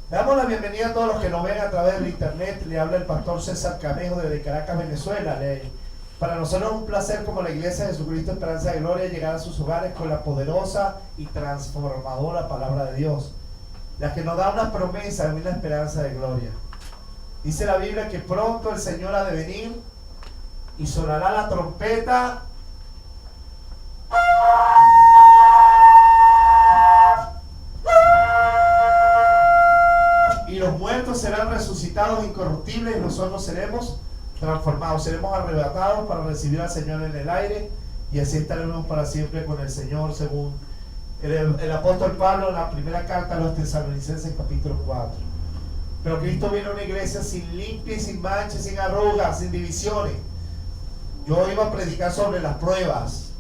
Damos la bienvenida a todos los que nos ven a través del internet. Le habla el pastor César Canejo desde Caracas, Venezuela. Para nosotros es un placer, como la Iglesia de Jesucristo Esperanza de Gloria, llegar a sus hogares con la poderosa y transformadora palabra de Dios, la que nos da una promesa y una esperanza de gloria. Dice la Biblia que pronto el Señor ha de venir y sonará la trompeta y los muertos serán resucitados incorruptibles y nosotros seremos transformados, seremos arrebatados para recibir al Señor en el aire y así estaremos para siempre con el Señor, según el apóstol Pablo en la primera carta a los Tesalonicenses, capítulo 4. Pero Cristo viene a una iglesia sin limpia y sin manchas, sin arrugas, sin divisiones. Yo iba a predicar sobre las pruebas,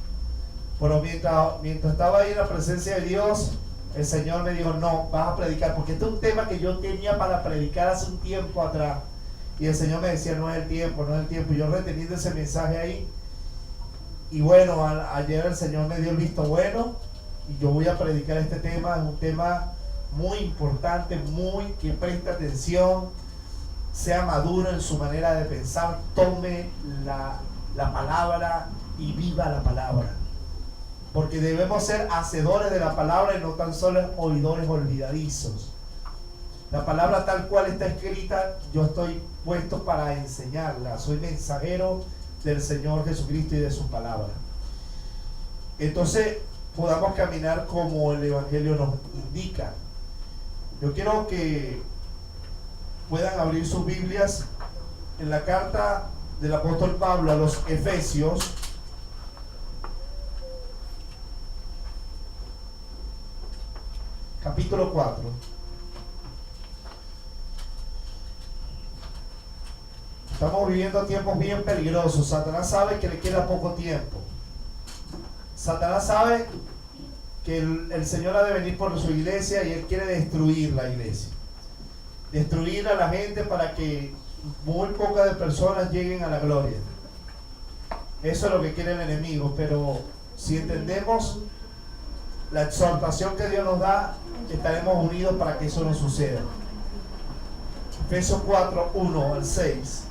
pero mientras estaba ahí en la presencia de Dios, el Señor me dijo: no, vas a predicar, porque este es un tema que yo tenía para predicar hace un tiempo atrás. Y el Señor me decía: no es el tiempo, no es el tiempo. Y yo reteniendo ese mensaje ahí. Y bueno, ayer el Señor me dio el visto bueno. Y yo voy a predicar este tema. Es un tema muy importante, que preste atención. Sea maduro en su manera de pensar. Tome la palabra y viva la palabra. Porque debemos ser hacedores de la palabra y no tan solo oidores olvidadizos. La palabra tal cual está escrita, yo estoy puesto para enseñarla. Soy mensajero del Señor Jesucristo y de su palabra. Entonces podamos caminar como el Evangelio nos indica. Yo quiero que puedan abrir sus Biblias en la carta del apóstol Pablo a los Efesios, capítulo 4. Estamos viviendo tiempos bien peligrosos. Satanás sabe que le queda poco tiempo. Satanás sabe que el Señor ha de venir por su iglesia y él quiere destruir la iglesia. Destruir a la gente para que muy pocas de personas lleguen a la gloria. Eso es lo que quiere el enemigo. Pero si entendemos la exhortación que Dios nos da, estaremos unidos para que eso no suceda. Efesios 4, 1 al 6.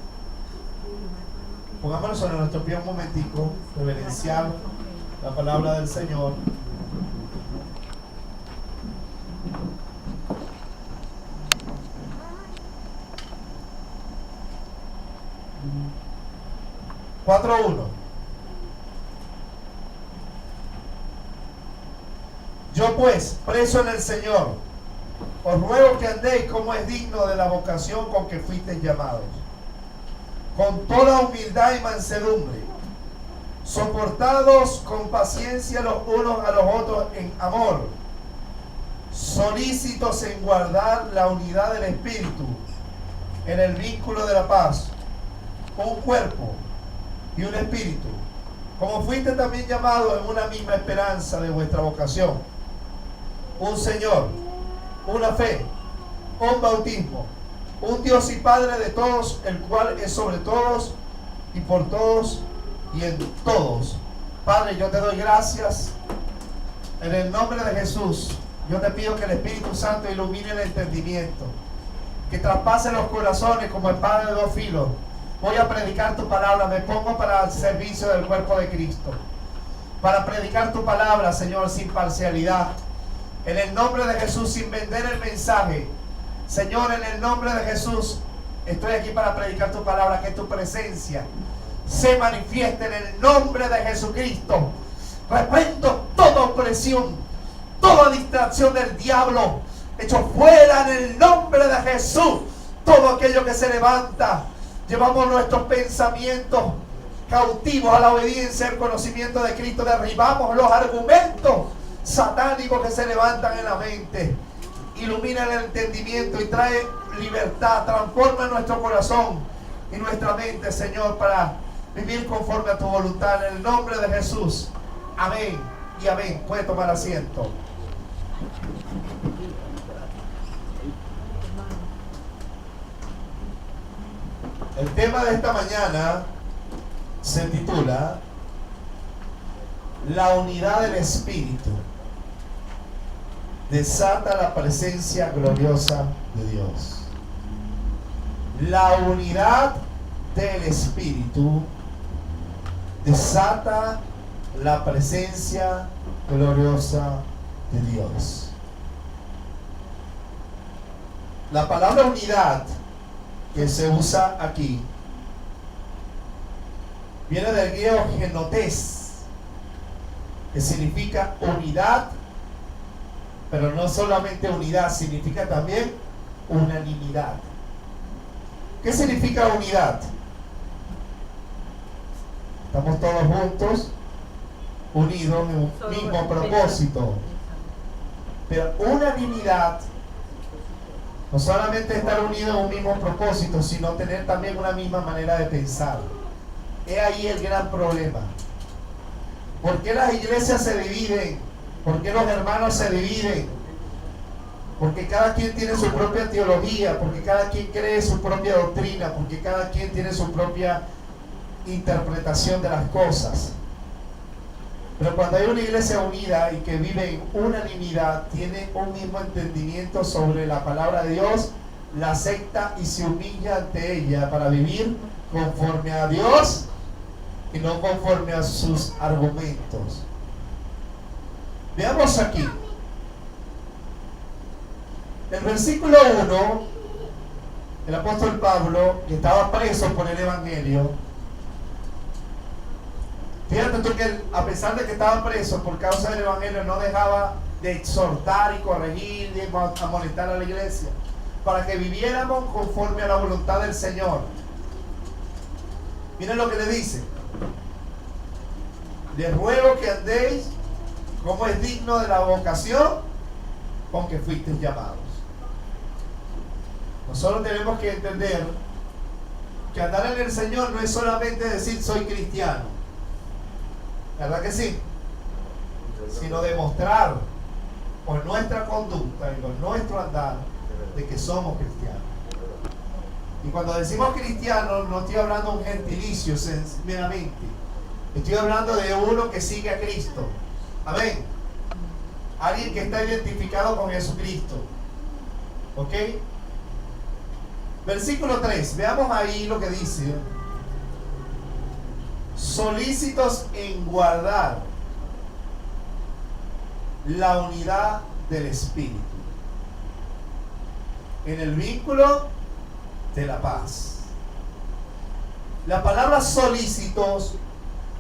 Pongámonos sobre nuestro pie un momentico, reverenciar la palabra del Señor. Cuatro, 1. Yo pues, preso en el Señor, os ruego que andéis como es digno de la vocación con que fuisteis llamados, con toda humildad y mansedumbre, soportados con paciencia los unos a los otros en amor, solícitos en guardar la unidad del Espíritu en el vínculo de la paz, un cuerpo y un espíritu, como fuiste también llamados en una misma esperanza de vuestra vocación, un Señor, una fe, un bautismo, un Dios y Padre de todos, el cual es sobre todos y por todos y en todos. Padre, yo te doy gracias en el nombre de Jesús. Yo te pido que el Espíritu Santo ilumine el entendimiento, que traspase los corazones como espada de dos filos. Voy a predicar tu palabra, me pongo para el servicio del cuerpo de Cristo, para predicar tu palabra, Señor, sin parcialidad, en el nombre de Jesús, sin vender el mensaje. Señor, en el nombre de Jesús, estoy aquí para predicar tu palabra, que tu presencia se manifieste en el nombre de Jesucristo. Reprendo toda opresión, toda distracción del diablo, hecho fuera en el nombre de Jesús. Todo aquello que se levanta, llevamos nuestros pensamientos cautivos a la obediencia, al conocimiento de Cristo. Derribamos los argumentos satánicos que se levantan en la mente. Ilumina el entendimiento y trae libertad. Transforma nuestro corazón y nuestra mente, Señor, para vivir conforme a tu voluntad. En el nombre de Jesús. Amén y amén. Puede tomar asiento. El tema de esta mañana se titula La unidad del Espíritu. desata la presencia gloriosa de Dios. La unidad del Espíritu desata la presencia gloriosa de Dios. La palabra unidad que se usa aquí viene del griego genotes, que significa unidad, pero no solamente unidad, significa también unanimidad. ¿Qué significa unidad? Estamos todos juntos, unidos en un mismo propósito. Pero unanimidad no solamente estar unidos en un mismo propósito, sino tener también una misma manera de pensar. Es ahí el gran problema. ¿Por qué las iglesias se dividen? ¿Por qué los hermanos se dividen? Porque cada quien tiene su propia teología, porque cada quien cree su propia doctrina, porque cada quien tiene su propia interpretación de las cosas. Pero cuando hay una iglesia unida y que vive en unanimidad, tiene un mismo entendimiento sobre la palabra de Dios, la acepta y se humilla ante ella para vivir conforme a Dios y no conforme a sus argumentos. Veamos aquí. El versículo 1, el apóstol Pablo, que estaba preso por el Evangelio, fíjate tú que a pesar de que estaba preso por causa del Evangelio, no dejaba de exhortar y corregir y amonestar a la iglesia para que viviéramos conforme a la voluntad del Señor. Miren lo que le dice: les ruego que andéis como es digno de la vocación con que fuisteis llamados. Nosotros tenemos que entender que andar en el Señor no es solamente decir soy cristiano, ¿verdad que sí? Sino demostrar por nuestra conducta y por nuestro andar de que somos cristianos. Y cuando decimos cristiano, no estoy hablando de un gentilicio meramente. Estoy hablando de uno que sigue a Cristo. Amén. Alguien que está identificado con Jesucristo. ¿Ok? Versículo 3. Veamos ahí lo que dice. Solícitos en guardar la unidad del Espíritu en el vínculo de la paz. La palabra solícitos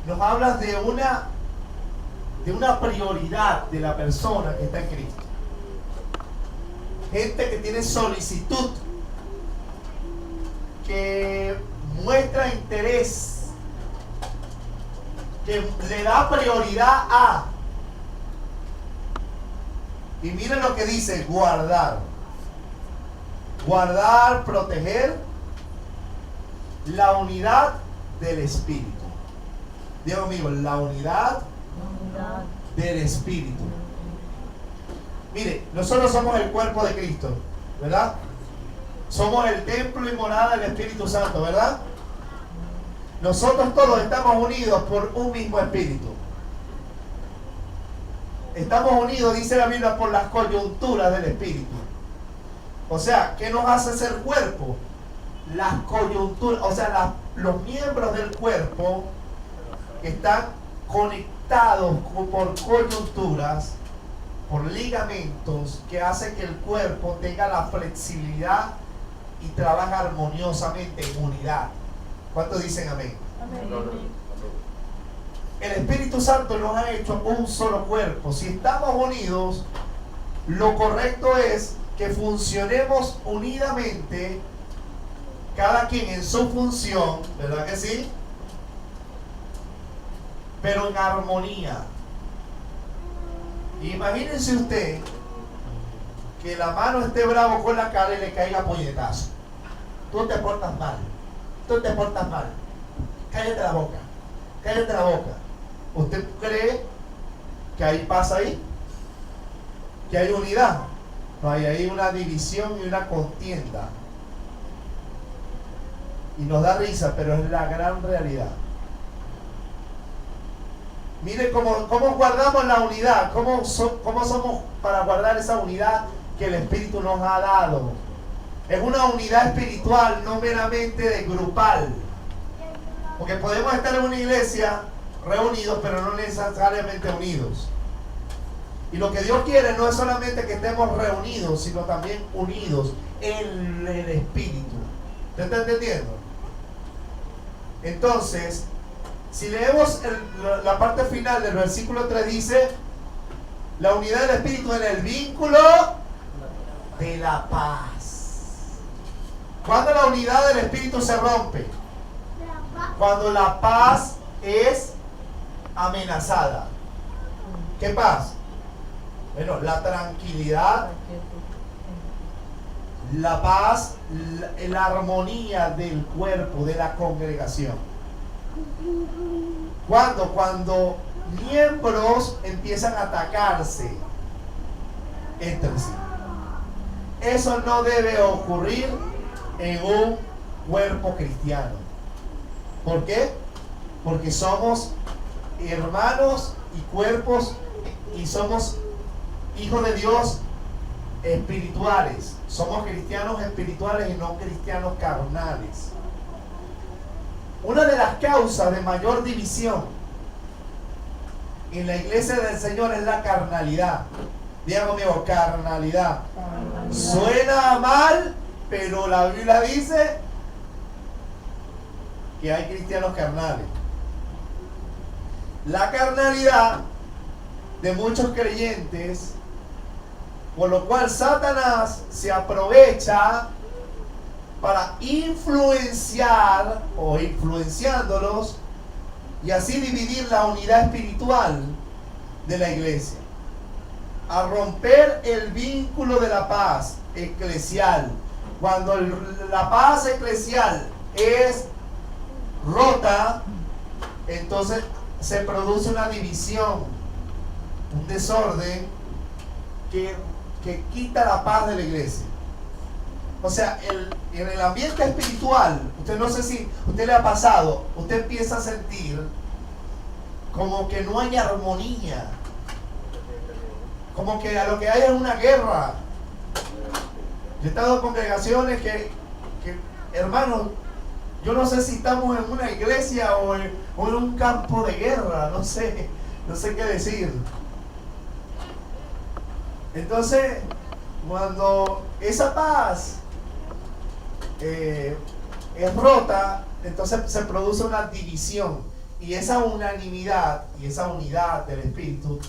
nos habla de una prioridad de la persona que está en Cristo. Gente que tiene solicitud, que muestra interés, que le da prioridad a. Y miren lo que dice: guardar. Guardar, proteger la unidad del Espíritu. Dios mío, la unidad del Espíritu. Mire, nosotros somos el cuerpo de Cristo, ¿verdad? Somos el templo y morada del Espíritu Santo, ¿verdad? Nosotros todos estamos unidos por un mismo Espíritu. Estamos unidos, dice la Biblia, por las coyunturas del Espíritu. O sea, ¿qué nos hace ser cuerpo? Las coyunturas, o sea, los miembros del cuerpo que están conectados por coyunturas, por ligamentos, que hacen que el cuerpo tenga la flexibilidad y trabaje armoniosamente en unidad. ¿Cuántos dicen amén? Amén. El Espíritu Santo nos ha hecho un solo cuerpo. Si estamos unidos, lo correcto es que funcionemos unidamente, cada quien en su función, ¿verdad que sí? Pero en armonía. Imagínense usted que la mano esté bravo con la cara y le caiga puñetazo. Tú te portas mal. Tú te portas mal. Cállate la boca. Cállate la boca. ¿Usted cree que ahí pasa ahí? ¿Que hay unidad? No, hay ahí una división y una contienda. Y nos da risa, pero es la gran realidad. Mire cómo guardamos la unidad, cómo somos para guardar esa unidad que el Espíritu nos ha dado. Es una unidad espiritual, no meramente de grupal. Porque podemos estar en una iglesia reunidos, pero no necesariamente unidos. Y lo que Dios quiere no es solamente que estemos reunidos, sino también unidos en el Espíritu. ¿Usted está entendiendo? Entonces, si leemos la parte final del versículo 3, dice: la unidad del Espíritu en el vínculo de la paz. ¿Cuándo la unidad del Espíritu se rompe? Cuando la paz es amenazada. ¿Qué paz? Bueno, la tranquilidad, la paz, la armonía del cuerpo, de la congregación. Cuando miembros empiezan a atacarse entre sí. Eso no debe ocurrir en un cuerpo cristiano. ¿Por qué? Porque somos hermanos y cuerpos y somos hijos de Dios espirituales. Somos cristianos espirituales y no cristianos carnales. Una de las causas de mayor división en la iglesia del Señor es la carnalidad. Diga conmigo, carnalidad. Suena mal, pero la Biblia dice que hay cristianos carnales. La carnalidad de muchos creyentes, por lo cual Satanás se aprovecha para influenciar o influenciándolos y así dividir la unidad espiritual de la iglesia, a romper el vínculo de la paz eclesial. Cuando la paz eclesial es rota, entonces se produce una división, un desorden que quita la paz de la iglesia. O sea, en el ambiente espiritual, usted no sé si usted le ha pasado, usted empieza a sentir como que no hay armonía, como que a lo que hay es una guerra. Yo he estado en congregaciones que hermanos, yo no sé si estamos en una iglesia o en un campo de guerra, no sé qué decir. Entonces, cuando esa paz es rota, entonces se produce una división y esa unanimidad y esa unidad del Espíritu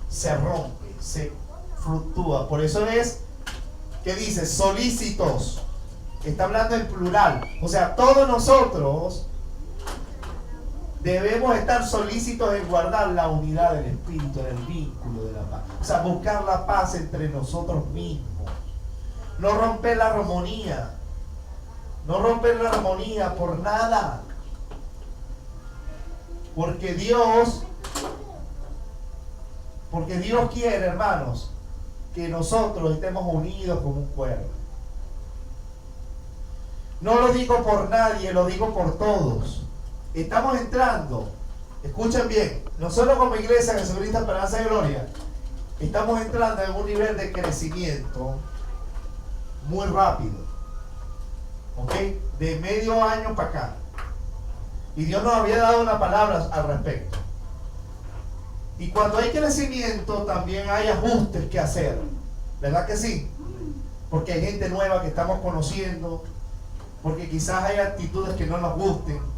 se rompe, se fluctúa. Por eso es que dice solícitos, está hablando en plural, o sea, todos nosotros debemos estar solícitos en guardar la unidad del Espíritu, en el vínculo de la paz. O sea, buscar la paz entre nosotros mismos. No romper la armonía. No romper la armonía por nada. Porque Dios quiere, hermanos, que nosotros estemos unidos como un cuerpo. No lo digo por nadie, lo digo por todos. Estamos entrando, escuchen bien, nosotros como iglesia Jesucristo Esperanza y Gloria, estamos entrando en un nivel de crecimiento muy rápido, ¿ok? De medio año para acá. Y Dios nos había dado una palabra al respecto. Y cuando hay crecimiento también hay ajustes que hacer, ¿verdad que sí? Porque hay gente nueva que estamos conociendo, porque quizás hay actitudes que no nos gusten.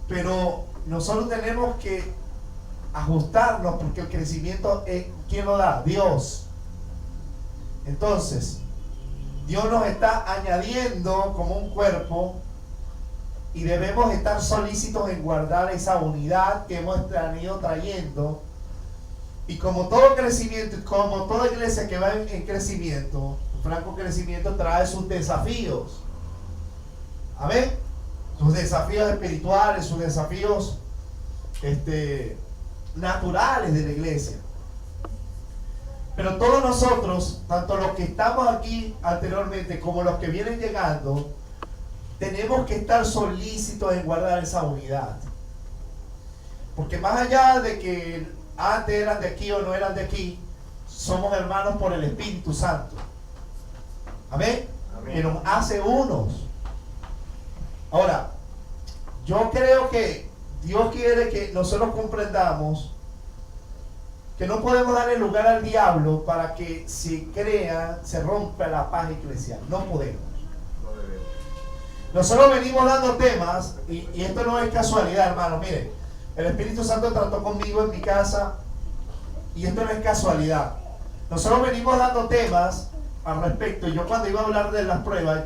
Pero nosotros tenemos que ajustarnos porque el crecimiento, ¿quién lo da? Dios. Entonces, Dios nos está añadiendo como un cuerpo y debemos estar solícitos en guardar esa unidad que hemos ido trayendo. Y como todo crecimiento, como toda iglesia que va en crecimiento, un franco crecimiento trae sus desafíos. Amén. Sus desafíos espirituales, sus desafíos naturales de la iglesia. Pero todos nosotros, tanto los que estamos aquí anteriormente como los que vienen llegando, tenemos que estar solícitos en guardar esa unidad. Porque más allá de que antes eran de aquí o no eran de aquí, somos hermanos por el Espíritu Santo. Amén. Amén. Que nos hace unos. Ahora, yo creo que Dios quiere que nosotros comprendamos que no podemos darle lugar al diablo para que se rompa la paz eclesial. No podemos. Nosotros venimos dando temas, y esto no es casualidad, hermano. Mire, el Espíritu Santo trató conmigo en mi casa, y esto no es casualidad. Nosotros venimos dando temas al respecto, y yo cuando iba a hablar de las pruebas,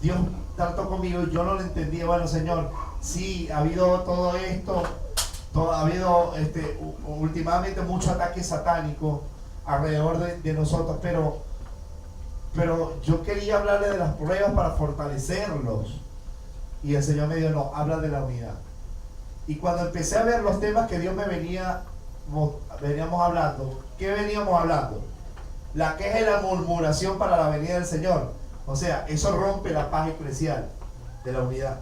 Dios trató conmigo y yo no lo entendía. Bueno, Señor, sí, ha habido todo esto, ha habido últimamente mucho ataque satánico alrededor de nosotros, pero yo quería hablarle de las pruebas para fortalecerlos. Y el Señor me dijo, no, habla de la unidad. Y cuando empecé a ver los temas que Dios me veníamos hablando, ¿qué veníamos hablando? La queja y la murmuración para la venida del Señor. O sea, eso rompe la paz eclesial de la unidad.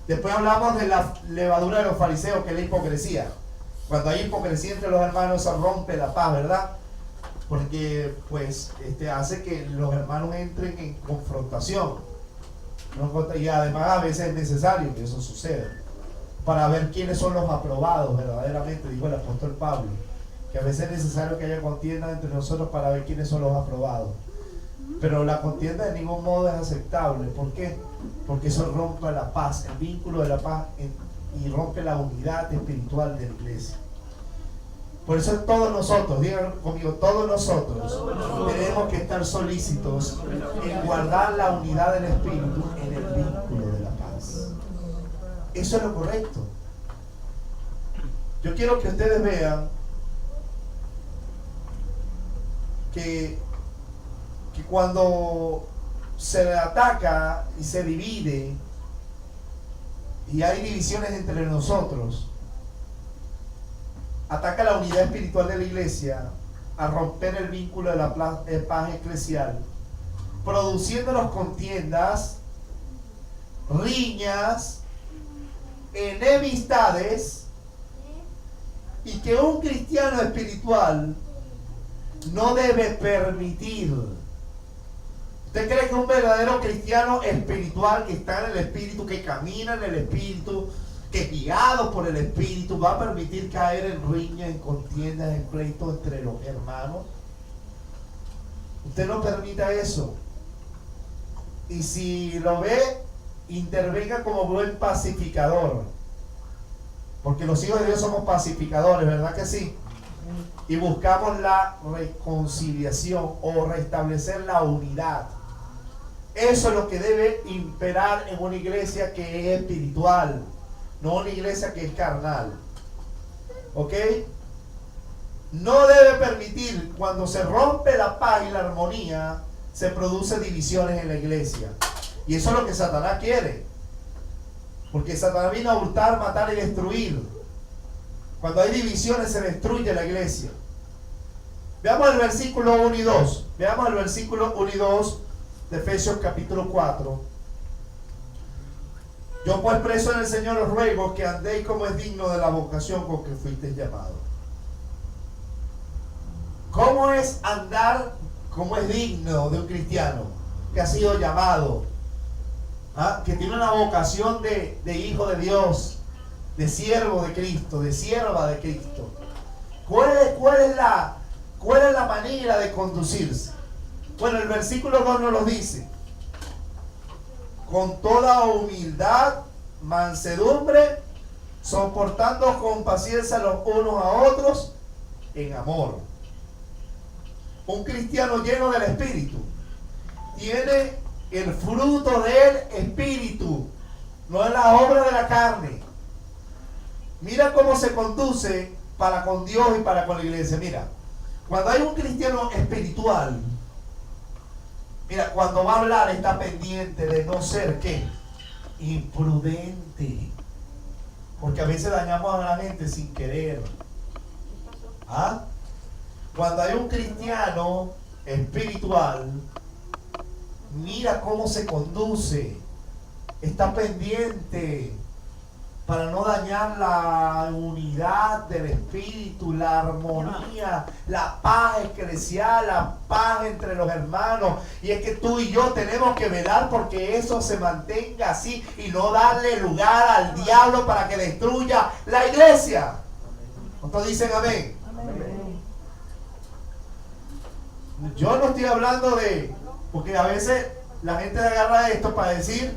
Después hablamos de la levadura de los fariseos, que es la hipocresía. Cuando hay hipocresía entre los hermanos, eso rompe la paz, ¿verdad? Porque pues hace que los hermanos entren en confrontación, ¿no? Y además a veces es necesario que eso suceda para ver quiénes son los aprobados verdaderamente, dijo el apóstol Pablo, que a veces es necesario que haya contienda entre nosotros para ver quiénes son los aprobados. Pero la contienda de ningún modo es aceptable. ¿Por qué? Porque eso rompe la paz, el vínculo de la paz, y rompe la unidad espiritual de la iglesia. Por eso todos nosotros, digan conmigo, todos nosotros tenemos que estar solícitos en guardar la unidad del Espíritu en el vínculo de la paz. Eso es lo correcto. Yo quiero que ustedes vean que cuando se ataca y se divide y hay divisiones entre nosotros, ataca la unidad espiritual de la iglesia a romper el vínculo de la paz eclesial, produciéndonos contiendas, riñas, enemistades, y que un cristiano espiritual no debe permitir. ¿Usted cree que un verdadero cristiano espiritual que está en el Espíritu, que camina en el Espíritu, que es guiado por el Espíritu, va a permitir caer en riña, en contiendas, en pleitos entre los hermanos? Usted no permita eso. Y si lo ve, intervenga como buen pacificador. Porque los hijos de Dios somos pacificadores, ¿verdad que sí? Y buscamos la reconciliación o restablecer la unidad. Eso es lo que debe imperar en una iglesia que es espiritual, no una iglesia que es carnal. ¿Ok? No debe permitir, cuando se rompe la paz y la armonía, se producen divisiones en la iglesia. Y eso es lo que Satanás quiere. Porque Satanás vino a hurtar, matar y destruir. Cuando hay divisiones se destruye la iglesia. Veamos el versículo 1 y 2. Veamos el versículo 1 y 2 de Efesios capítulo 4. Yo pues preso en el Señor os ruego que andéis como es digno de la vocación con que fuisteis llamados. ¿Cómo es andar como es digno de un cristiano que ha sido llamado? Que tiene una vocación de hijo de Dios, de siervo de Cristo, de sierva de Cristo. ¿Cuál es la manera de conducirse? Bueno, el versículo 2 nos lo dice: con toda humildad, mansedumbre, soportando con paciencia los unos a otros en amor. Un cristiano lleno del Espíritu tiene el fruto del Espíritu, no es la obra de la carne. Mira cómo se conduce para con Dios y para con la iglesia. Mira, cuando hay un cristiano espiritual, mira, cuando va a hablar está pendiente de no ser, ¿qué? Imprudente. Porque a veces dañamos a la gente sin querer. Cuando hay un cristiano espiritual, mira cómo se conduce. Está pendiente. para no dañar la unidad del espíritu, la armonía, la paz eclesial, la paz entre los hermanos. Y es que tú y yo tenemos que velar porque eso se mantenga así y no darle lugar al diablo para que destruya la iglesia. ¿Cuántos dicen amén? Amén. Yo no estoy hablando de, porque a veces la gente agarra esto para decir,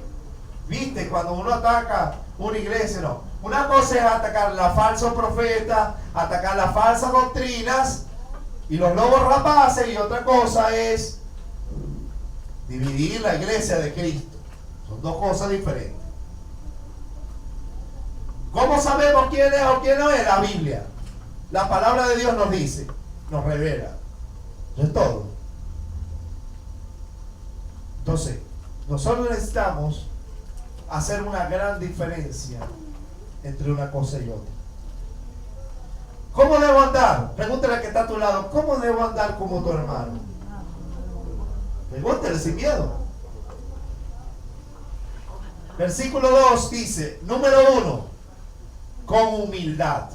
viste, cuando uno ataca una iglesia, no. Una cosa es atacar la falsa profeta, atacar las falsas doctrinas y los lobos rapaces, y otra cosa es dividir la iglesia de Cristo. Son dos cosas diferentes. ¿Cómo sabemos quién es o quién no es? La Biblia. La palabra de Dios nos dice, nos revela. Eso es todo. Entonces, nosotros necesitamos hacer una gran diferencia entre una cosa y otra. ¿Cómo debo andar? Pregúntale al que está a tu lado, ¿cómo debo andar como tu hermano? Pregúntale sin miedo. Versículo 2 dice, número 1, con humildad.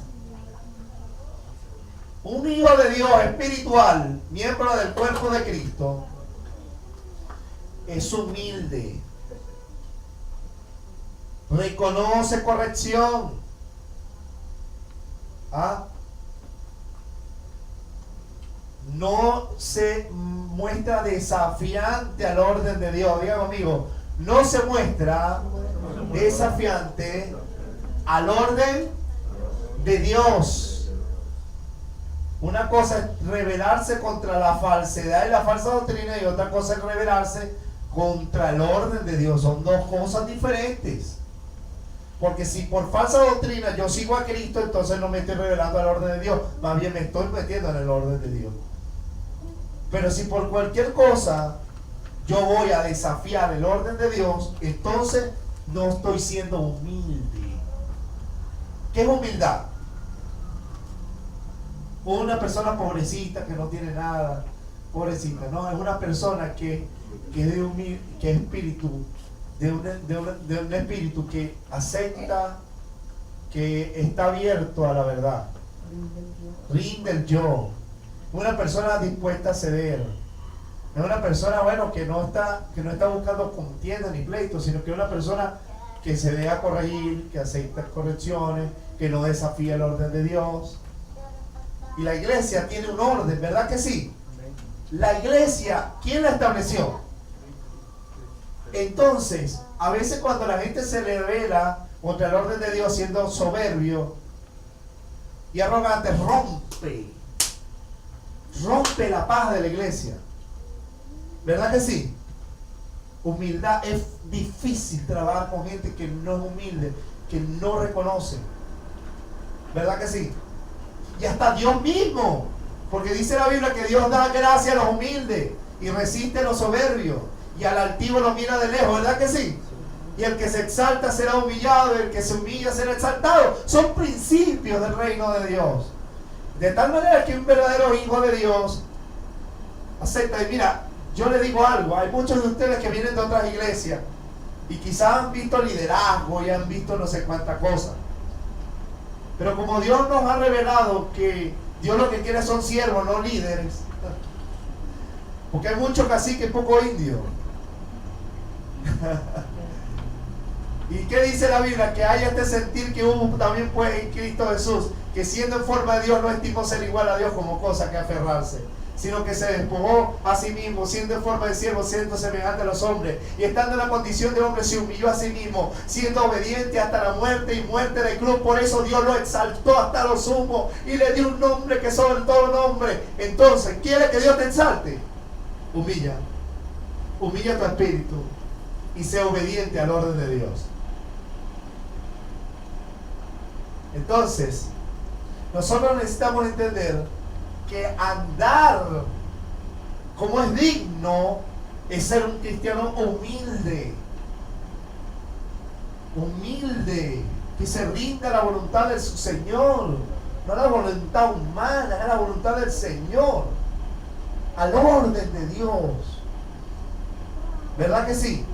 Un hijo de Dios espiritual, miembro del cuerpo de Cristo, es humilde. Reconoce corrección. No se muestra desafiante al orden de Dios. Diga conmigo, no se muestra desafiante al orden de Dios. Una cosa es rebelarse contra la falsedad y la falsa doctrina, y otra cosa es rebelarse contra el orden de Dios. Son dos cosas diferentes. Porque si por falsa doctrina yo sigo a Cristo, entonces no me estoy revelando al orden de Dios, más bien me estoy metiendo en el orden de Dios. Pero si por cualquier cosa yo voy a desafiar el orden de Dios, entonces no estoy siendo humilde. ¿Qué es humildad? Una persona pobrecita que no tiene nada, pobrecita, no, es una persona que es espíritu, de un espíritu que acepta, que está abierto a la verdad, rinde el yo, una persona dispuesta a ceder, no una persona, bueno, que no está buscando contienda ni pleito, sino que una persona que se deja corregir, que acepta correcciones, que no desafía el orden de Dios. Y la iglesia tiene un orden, ¿verdad que sí? La iglesia, ¿quién la estableció? Entonces, a veces cuando la gente se revela contra el orden de Dios siendo soberbio y arrogante, rompe la paz de la iglesia. ¿Verdad que sí? Humildad, es difícil trabajar con gente que no es humilde, que no reconoce. ¿Verdad que sí? Y hasta Dios mismo, porque dice la Biblia que Dios da gracia a los humildes y resiste a los soberbios, y al altivo lo mira de lejos, ¿verdad que sí? Y el que se exalta será humillado, y el que se humilla será exaltado. Son principios del reino de Dios. De tal manera que un verdadero hijo de Dios acepta. Y mira, yo le digo algo, hay muchos de ustedes que vienen de otras iglesias y quizás han visto liderazgo y han visto no sé cuánta cosa. Pero como Dios nos ha revelado que Dios lo que quiere son siervos, no líderes. Porque hay mucho cacique y poco indio. ¿Y qué dice la Biblia? Que hay este sentir que hubo también pues en Cristo Jesús, que siendo en forma de Dios no estimó ser igual a Dios como cosa que aferrarse, sino que se despojó a sí mismo, siendo en forma de siervo, siendo semejante a los hombres, y estando en la condición de hombre se humilló a sí mismo, siendo obediente hasta la muerte y muerte de cruz. Por eso Dios lo exaltó hasta lo sumo y le dio un nombre que sobre todo nombre. Entonces, ¿quiere que Dios te exalte? Humilla tu espíritu y sé obediente al orden de Dios. Entonces, nosotros necesitamos entender que andar como es digno es ser un cristiano humilde, que se rinda a la voluntad de su Señor, no a la voluntad humana, a la voluntad del Señor, al orden de Dios. ¿Verdad que sí?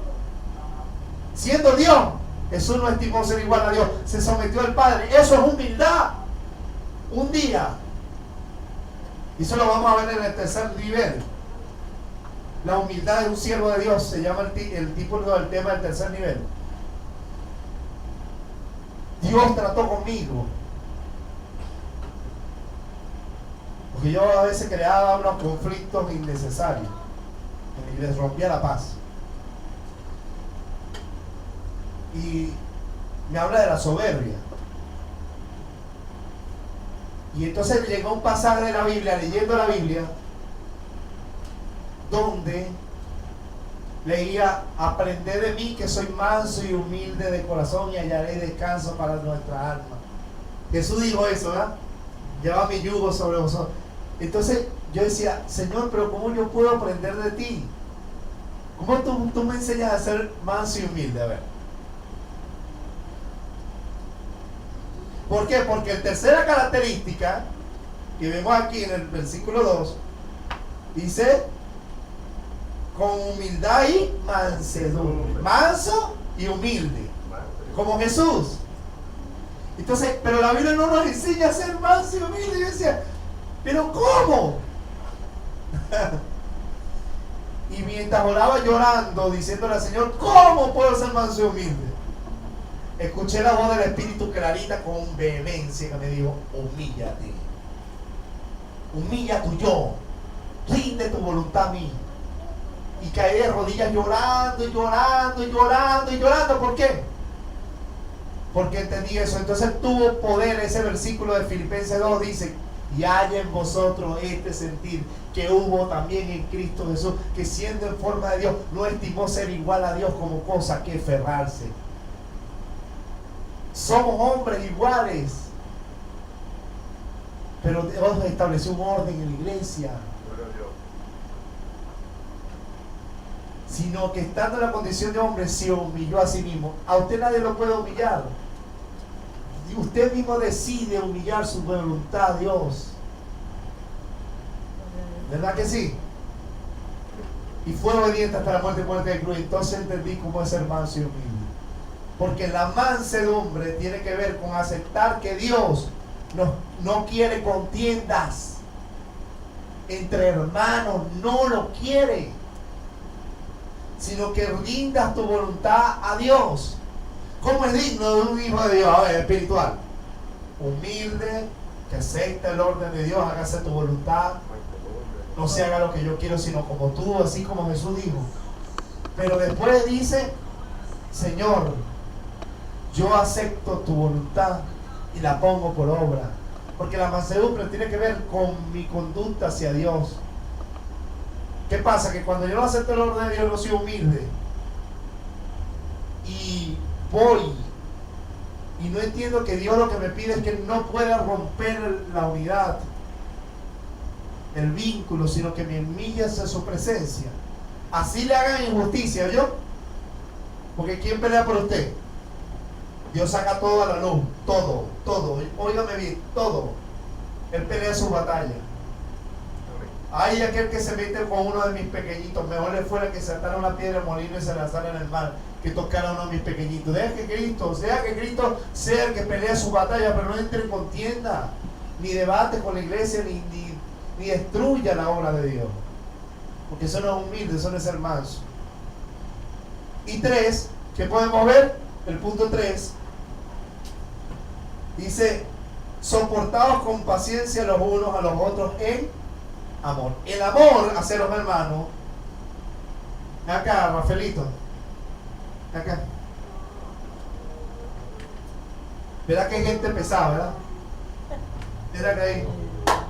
Siendo Dios, Jesús no estimó ser igual a Dios, se sometió al Padre. Eso es humildad. Un día. Y eso lo vamos a ver en el tercer nivel. La humildad de un siervo de Dios se llama el título del tema del tercer nivel. Dios trató conmigo. Porque yo a veces creaba unos conflictos innecesarios y les rompía la paz. Y me habla de la soberbia. Y entonces llegó un pasaje de la Biblia, leyendo la Biblia, donde leía: aprended de mí que soy manso y humilde de corazón y hallaré descanso para nuestra alma. Jesús dijo eso, ¿verdad? Lleva mi yugo sobre vosotros. Entonces yo decía: Señor, pero ¿cómo yo puedo aprender de ti? ¿Cómo tú me enseñas a ser manso y humilde? A ver. ¿Por qué? Porque la tercera característica que vemos aquí en el versículo 2 dice: con humildad y mansedumbre. Manso y humilde, como Jesús. Entonces, pero la Biblia no nos enseña a ser manso y humilde. Yo decía: ¿pero cómo? Y mientras oraba llorando, diciéndole al Señor: ¿cómo puedo ser manso y humilde? Escuché la voz del Espíritu clarita con vehemencia que me dijo: humíllate. Humilla tu yo. Rinde tu voluntad a mí. Y caí de rodillas llorando y llorando y llorando y llorando. ¿Por qué? Porque entendí eso. Entonces tuvo poder ese versículo de Filipenses 2. Dice: y haya en vosotros este sentir que hubo también en Cristo Jesús, que siendo en forma de Dios no estimó ser igual a Dios como cosa que aferrarse. Somos hombres iguales, pero Dios estableció un orden en la iglesia. Sino que estando en la condición de hombre se humilló a sí mismo. A usted nadie lo puede humillar. Y usted mismo decide humillar su voluntad a Dios. ¿Verdad que sí? Y fue obediente hasta la muerte y muerte de cruz. Entonces entendí cómo es ser manso y humilde. Porque la mansedumbre tiene que ver con aceptar que Dios no quiere contiendas entre hermanos, no lo quiere, sino que rindas tu voluntad a Dios. ¿Cómo es digno de un hijo de Dios? A ver, espiritual, humilde, que acepta el orden de Dios, hágase tu voluntad, no se haga lo que yo quiero, sino como tú, así como Jesús dijo. Pero después dice: Señor, yo acepto tu voluntad y la pongo por obra. Porque la mansedumbre tiene que ver con mi conducta hacia Dios. ¿Qué pasa? Que cuando yo no acepto el orden de Dios, no soy humilde. Y voy y no entiendo que Dios lo que me pide es que no pueda romper la unidad, el vínculo, sino que me humillas en su presencia. Así le hagan injusticia, ¿oyó? Porque ¿quién pelea por usted? Dios saca todo a la luz, todo, óigame bien, todo. Él pelea su batalla. Hay aquel que se mete con uno de mis pequeñitos, mejor le fuera que saltara una piedra, molino y se lanzara en el mar, que tocara a uno de mis pequeñitos. Deja que Cristo sea el que pelea su batalla, pero no entre en contienda, ni debate con la iglesia, ni destruya la obra de Dios. Porque eso no es humilde, eso no es ser manso. Y 3, ¿qué podemos ver? El punto 3 dice: soportaos con paciencia los unos a los otros en amor. El amor hacia los hermanos. Acá, Rafaelito. Acá. ¿Verdad que hay gente pesada, verdad? Mira que ahí.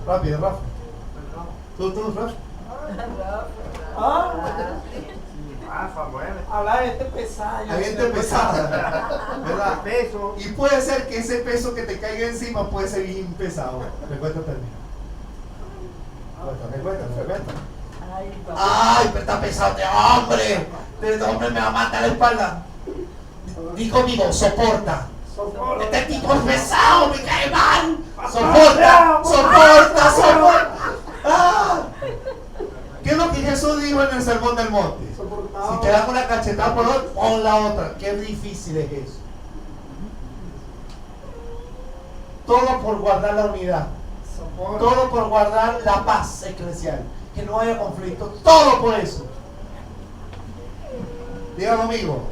Rápido, Rafa. ¿Tú, Rafa? Habla de gente pesada. Hay gente pesada, ¿verdad? Y puede ser que ese peso que te caiga encima puede ser bien pesado. Recuerda, termina. Recuerda. Ay, pero está pesado este hombre. Este hombre me va a matar la espalda. Di conmigo: soporta. Este tipo es pesado, me cae mal. Soporta. Ah. ¿Qué es lo que Jesús dijo en el Sermón del Monte? Si te dan una cachetada por otro, pon la otra. Qué difícil es eso. Todo por guardar la unidad. Todo por guardar la paz eclesial. Que no haya conflicto. Todo por eso. Dígame, amigo.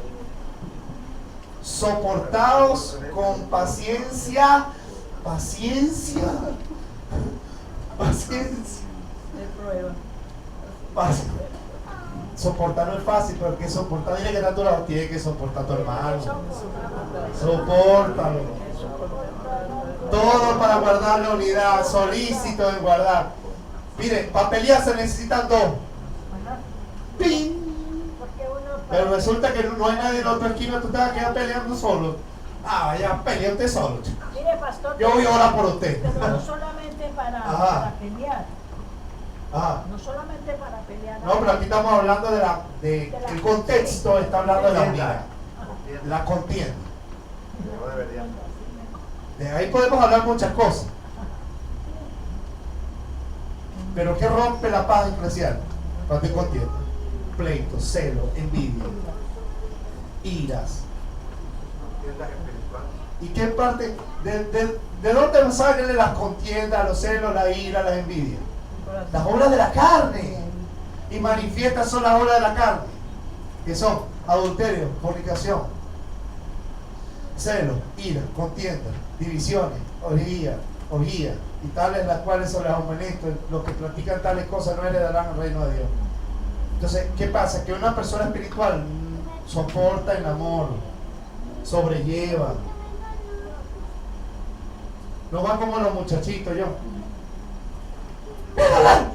Soportaos con paciencia. Paciencia. Paciencia. Soportar no es fácil, pero que soportar, dile que natural tiene que soportar a tu hermano. Sopórtalo. Todo para guardar la unidad, solícito en guardar. Mire, para pelear se necesitan dos. ¡Ping! Pero resulta que no hay nadie en la otra esquina, tú te vas a quedar peleando solo. Ah, vaya, pelea usted solo. Mire, pastor, yo voy a orar por usted. Pero no solamente para pelear. Ajá. No solamente para pelear. No, pero aquí estamos hablando el contexto está hablando de la unidad. La contienda. De ahí podemos hablar muchas cosas. Pero ¿qué rompe la paz eclesial? Cuando hay contienda. Pleito, celo, envidia, iras. ¿Y qué parte? ¿De dónde nos salen las contiendas, los celos, la ira, las envidias? Las obras de la carne. Y manifiestas son las obras de la carne, que son adulterio, fornicación, celo, ira, contienda, divisiones, orgía, y tales las cuales sobre los honestos, los que practican tales cosas no heredarán el reino de Dios. Entonces, ¿qué pasa? Que una persona espiritual soporta en amor, sobrelleva. No va como los muchachitos, yo. Míralo.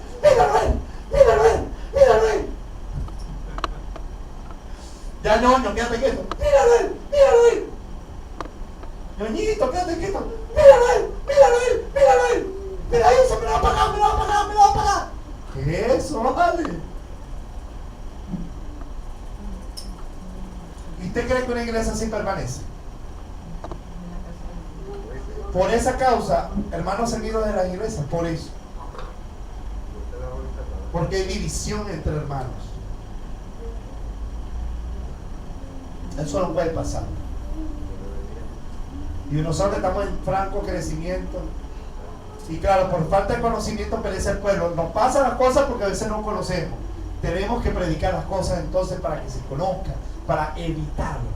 Ya no, quédate quieto. Míralo él. Ñoñito, quédate quieto. Míralo él. Mira eso, me lo va a pagar. ¿Qué es eso, vale? ¿Y usted cree que una iglesia así permanece? Por esa causa, hermanos, se han ido de las iglesias, por eso. Porque hay división entre hermanos. Eso no puede pasar. Y nosotros estamos en franco crecimiento. Y claro, por falta de conocimiento perece el pueblo. Nos pasan las cosas porque a veces no conocemos. Tenemos que predicar las cosas entonces para que se conozcan, para evitarlo.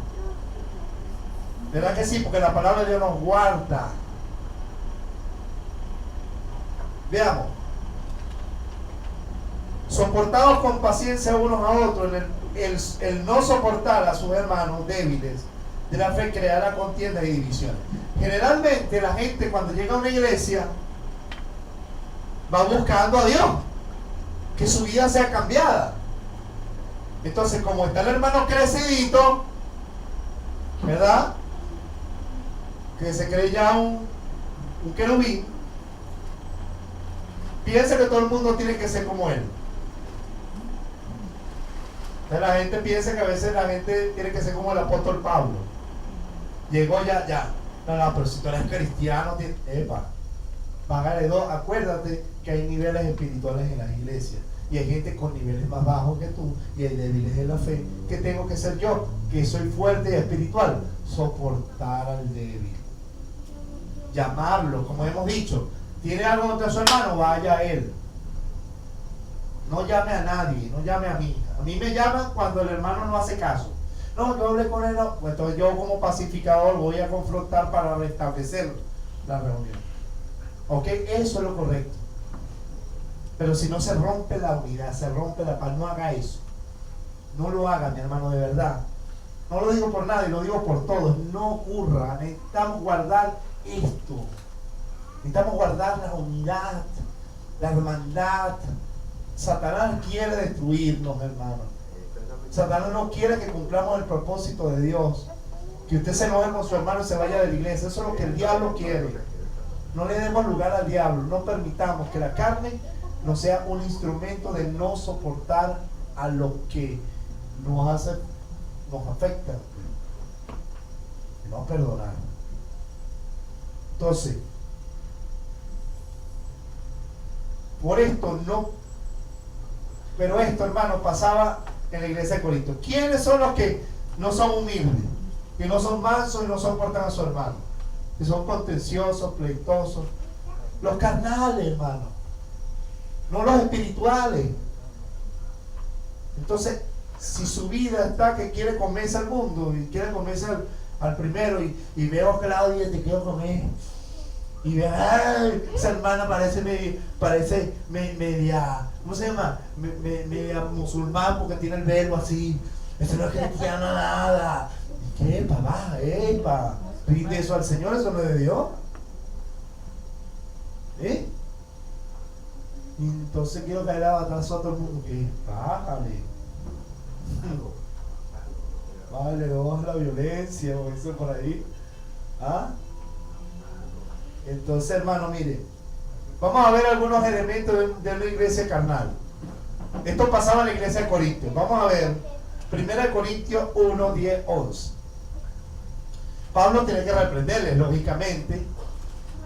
¿Verdad que sí? Porque la palabra de Dios nos guarda. Veamos. Soportados con paciencia unos a otros. El no soportar a sus hermanos débiles de la fe creará contiendas y divisiones. Generalmente la gente cuando llega a una iglesia va buscando a Dios, que su vida sea cambiada. Entonces, como está el hermano crecidito, ¿verdad? Que se cree ya un querubín, piensa que todo el mundo tiene que ser como él. Entonces, la gente piensa que a veces la gente tiene que ser como el apóstol Pablo. Llegó ya. No, pero si tú eres cristiano, págale dos. Acuérdate que hay niveles espirituales en las iglesias. Y hay gente con niveles más bajos que tú. Y hay débiles en la fe. ¿Qué tengo que ser yo? Que soy fuerte y espiritual. Soportar al débil. Llamarlo, como hemos dicho. ¿Tiene algo contra su hermano? Vaya a él. No llame a nadie, no llame a mí. A mí me llaman cuando el hermano no hace caso. No, yo hablé con él, no. Pues entonces yo como pacificador voy a confrontar para restablecer la reunión. ¿Ok? Eso es lo correcto. Pero si no se rompe la unidad, se rompe la paz, no haga eso. No lo haga, mi hermano, de verdad. No lo digo por nadie, lo digo por todos. No ocurra. Necesitamos guardar esto. Necesitamos guardar la unidad, la hermandad. Satanás quiere destruirnos, hermano. Satanás no quiere que cumplamos el propósito de Dios. Que usted se enoje con su hermano y se vaya de la iglesia. Eso es lo que el diablo quiere. No le demos lugar al diablo. No permitamos que la carne no sea un instrumento de no soportar a lo que nos afecta. No perdonar. Entonces, por esto no. Pero esto, hermano, pasaba en la iglesia de Corinto. ¿Quiénes son los que no son humildes? Que no son mansos y no soportan a su hermano. que son contenciosos, pleitosos. Los carnales, hermano, no los espirituales. Entonces, si su vida está que quiere comerse al mundo y quiere comerse al primero, y veo a Claudia, te quiero comer, y veo, ay, esa hermana parece media, ¿cómo se llama? Media musulmán, porque tiene el verbo así. Eso no es cristiano nada. ¿Qué, papá? ¡Epa! Pide eso al Señor, eso no es de Dios. ¿Eh? Y entonces quiero caer a batazo a todo el mundo. ¿Qué? Bájale. Vale, vamos a la violencia o eso por ahí. ¿Ah? Entonces, hermano, mire, vamos a ver algunos elementos de una iglesia carnal. Esto pasaba en la iglesia de Corintios. Vamos a ver 1 Corintios 1, 10, 11. Pablo tiene que reprenderles, lógicamente,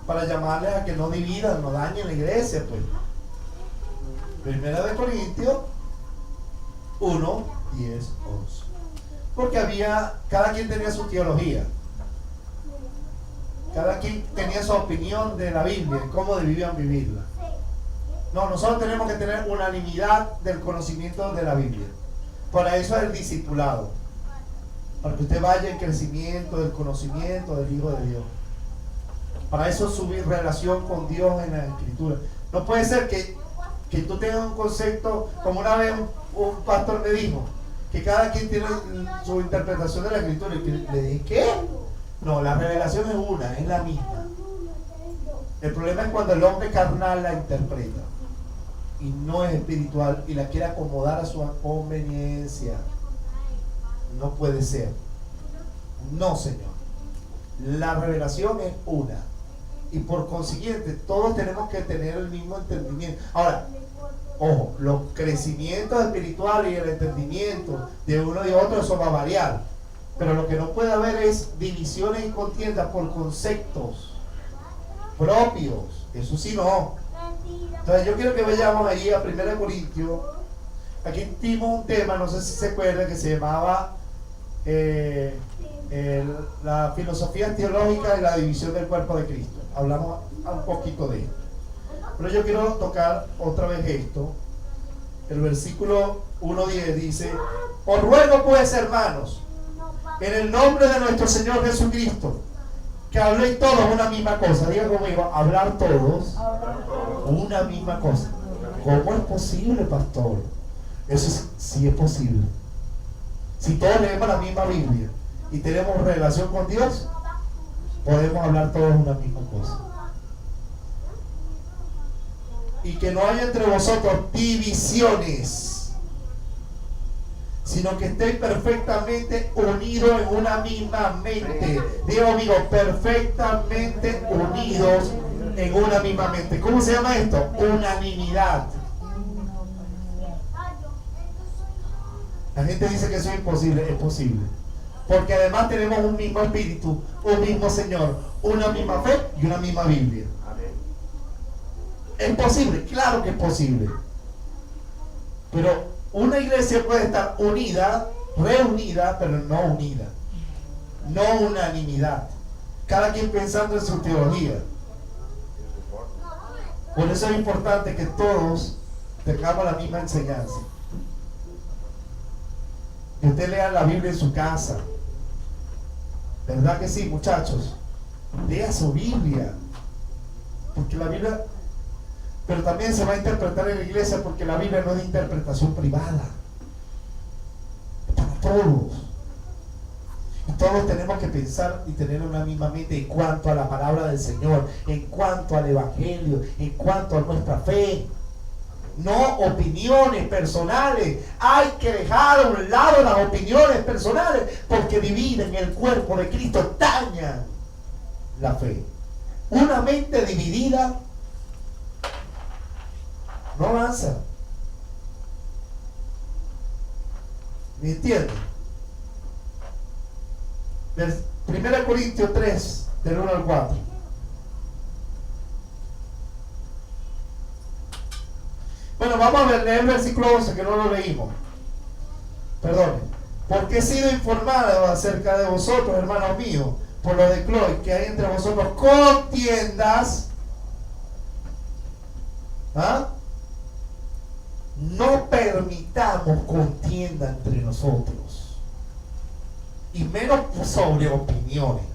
para llamarles a que no dividan, no dañen la iglesia, pues. 1 Corintios 1, 10, 11. Porque cada quien tenía su teología. Cada quien tenía su opinión de la Biblia, cómo debían vivirla. No, nosotros tenemos que tener unanimidad del conocimiento de la Biblia. Para eso es el discipulado. Para que usted vaya en crecimiento del conocimiento del Hijo de Dios. Para eso subir relación con Dios en la Escritura. No puede ser que tú tengas un concepto, como una vez un pastor me dijo, que cada quien tiene su interpretación de la Escritura. Y le dije, ¿qué? No, la revelación es una, es la misma. El problema es cuando el hombre carnal la interpreta y no es espiritual y la quiere acomodar a su conveniencia. No puede ser. No, Señor. La revelación es una y por consiguiente todos tenemos que tener el mismo entendimiento. Ahora, ojo, los crecimientos espirituales y el entendimiento de uno y otro, eso va a variar. Pero lo que no puede haber es divisiones y contiendas por conceptos propios. Eso sí no. Entonces yo quiero que vayamos allí a 1 Corintios. Aquí dimos un tema, no sé si se acuerdan, que se llamaba la filosofía teológica y la división del cuerpo de Cristo. Hablamos un poquito de esto. Pero yo quiero tocar otra vez esto. El versículo 1:10 dice: os ruego pues, hermanos, en el nombre de nuestro Señor Jesucristo, que habléis todos una misma cosa. Diga conmigo, hablar todos una misma cosa. ¿Cómo es posible, pastor? Eso sí es posible. Si todos leemos la misma Biblia y tenemos relación con Dios, podemos hablar todos una misma cosa. Y que no haya entre vosotros divisiones, sino que estéis perfectamente unidos en una misma mente. Digo, amigo, perfectamente unidos en una misma mente. ¿Cómo se llama esto? Unanimidad. La gente dice que eso es imposible. Es posible. Porque además tenemos un mismo espíritu, un mismo Señor, una misma fe y una misma Biblia. ¿Es posible? Claro que es posible. Pero una iglesia puede estar unida, reunida, pero no unida. No unanimidad. Cada quien pensando en su teología. Por eso es importante que todos tengamos la misma enseñanza. Que usted lea la Biblia en su casa. ¿Verdad que sí, muchachos? Lea su Biblia. Porque la Biblia... Pero también se va a interpretar en la iglesia, porque la Biblia no es de interpretación privada. Es para todos. Y todos tenemos que pensar y tener una misma mente en cuanto a la palabra del Señor, en cuanto al Evangelio, en cuanto a nuestra fe. No opiniones personales. Hay que dejar a un lado las opiniones personales, porque dividen el cuerpo de Cristo, dañan la fe. Una mente dividida no avanza. ¿Me entienden? 1 Corintios 3, del 1 al 4. Bueno, vamos a leer el versículo 11, que no lo leímos. Perdón. Porque he sido informado acerca de vosotros, hermanos míos, por lo de Chloe, que hay entre vosotros contiendas, ¿ah? No permitamos contienda entre nosotros, y menos sobre opiniones.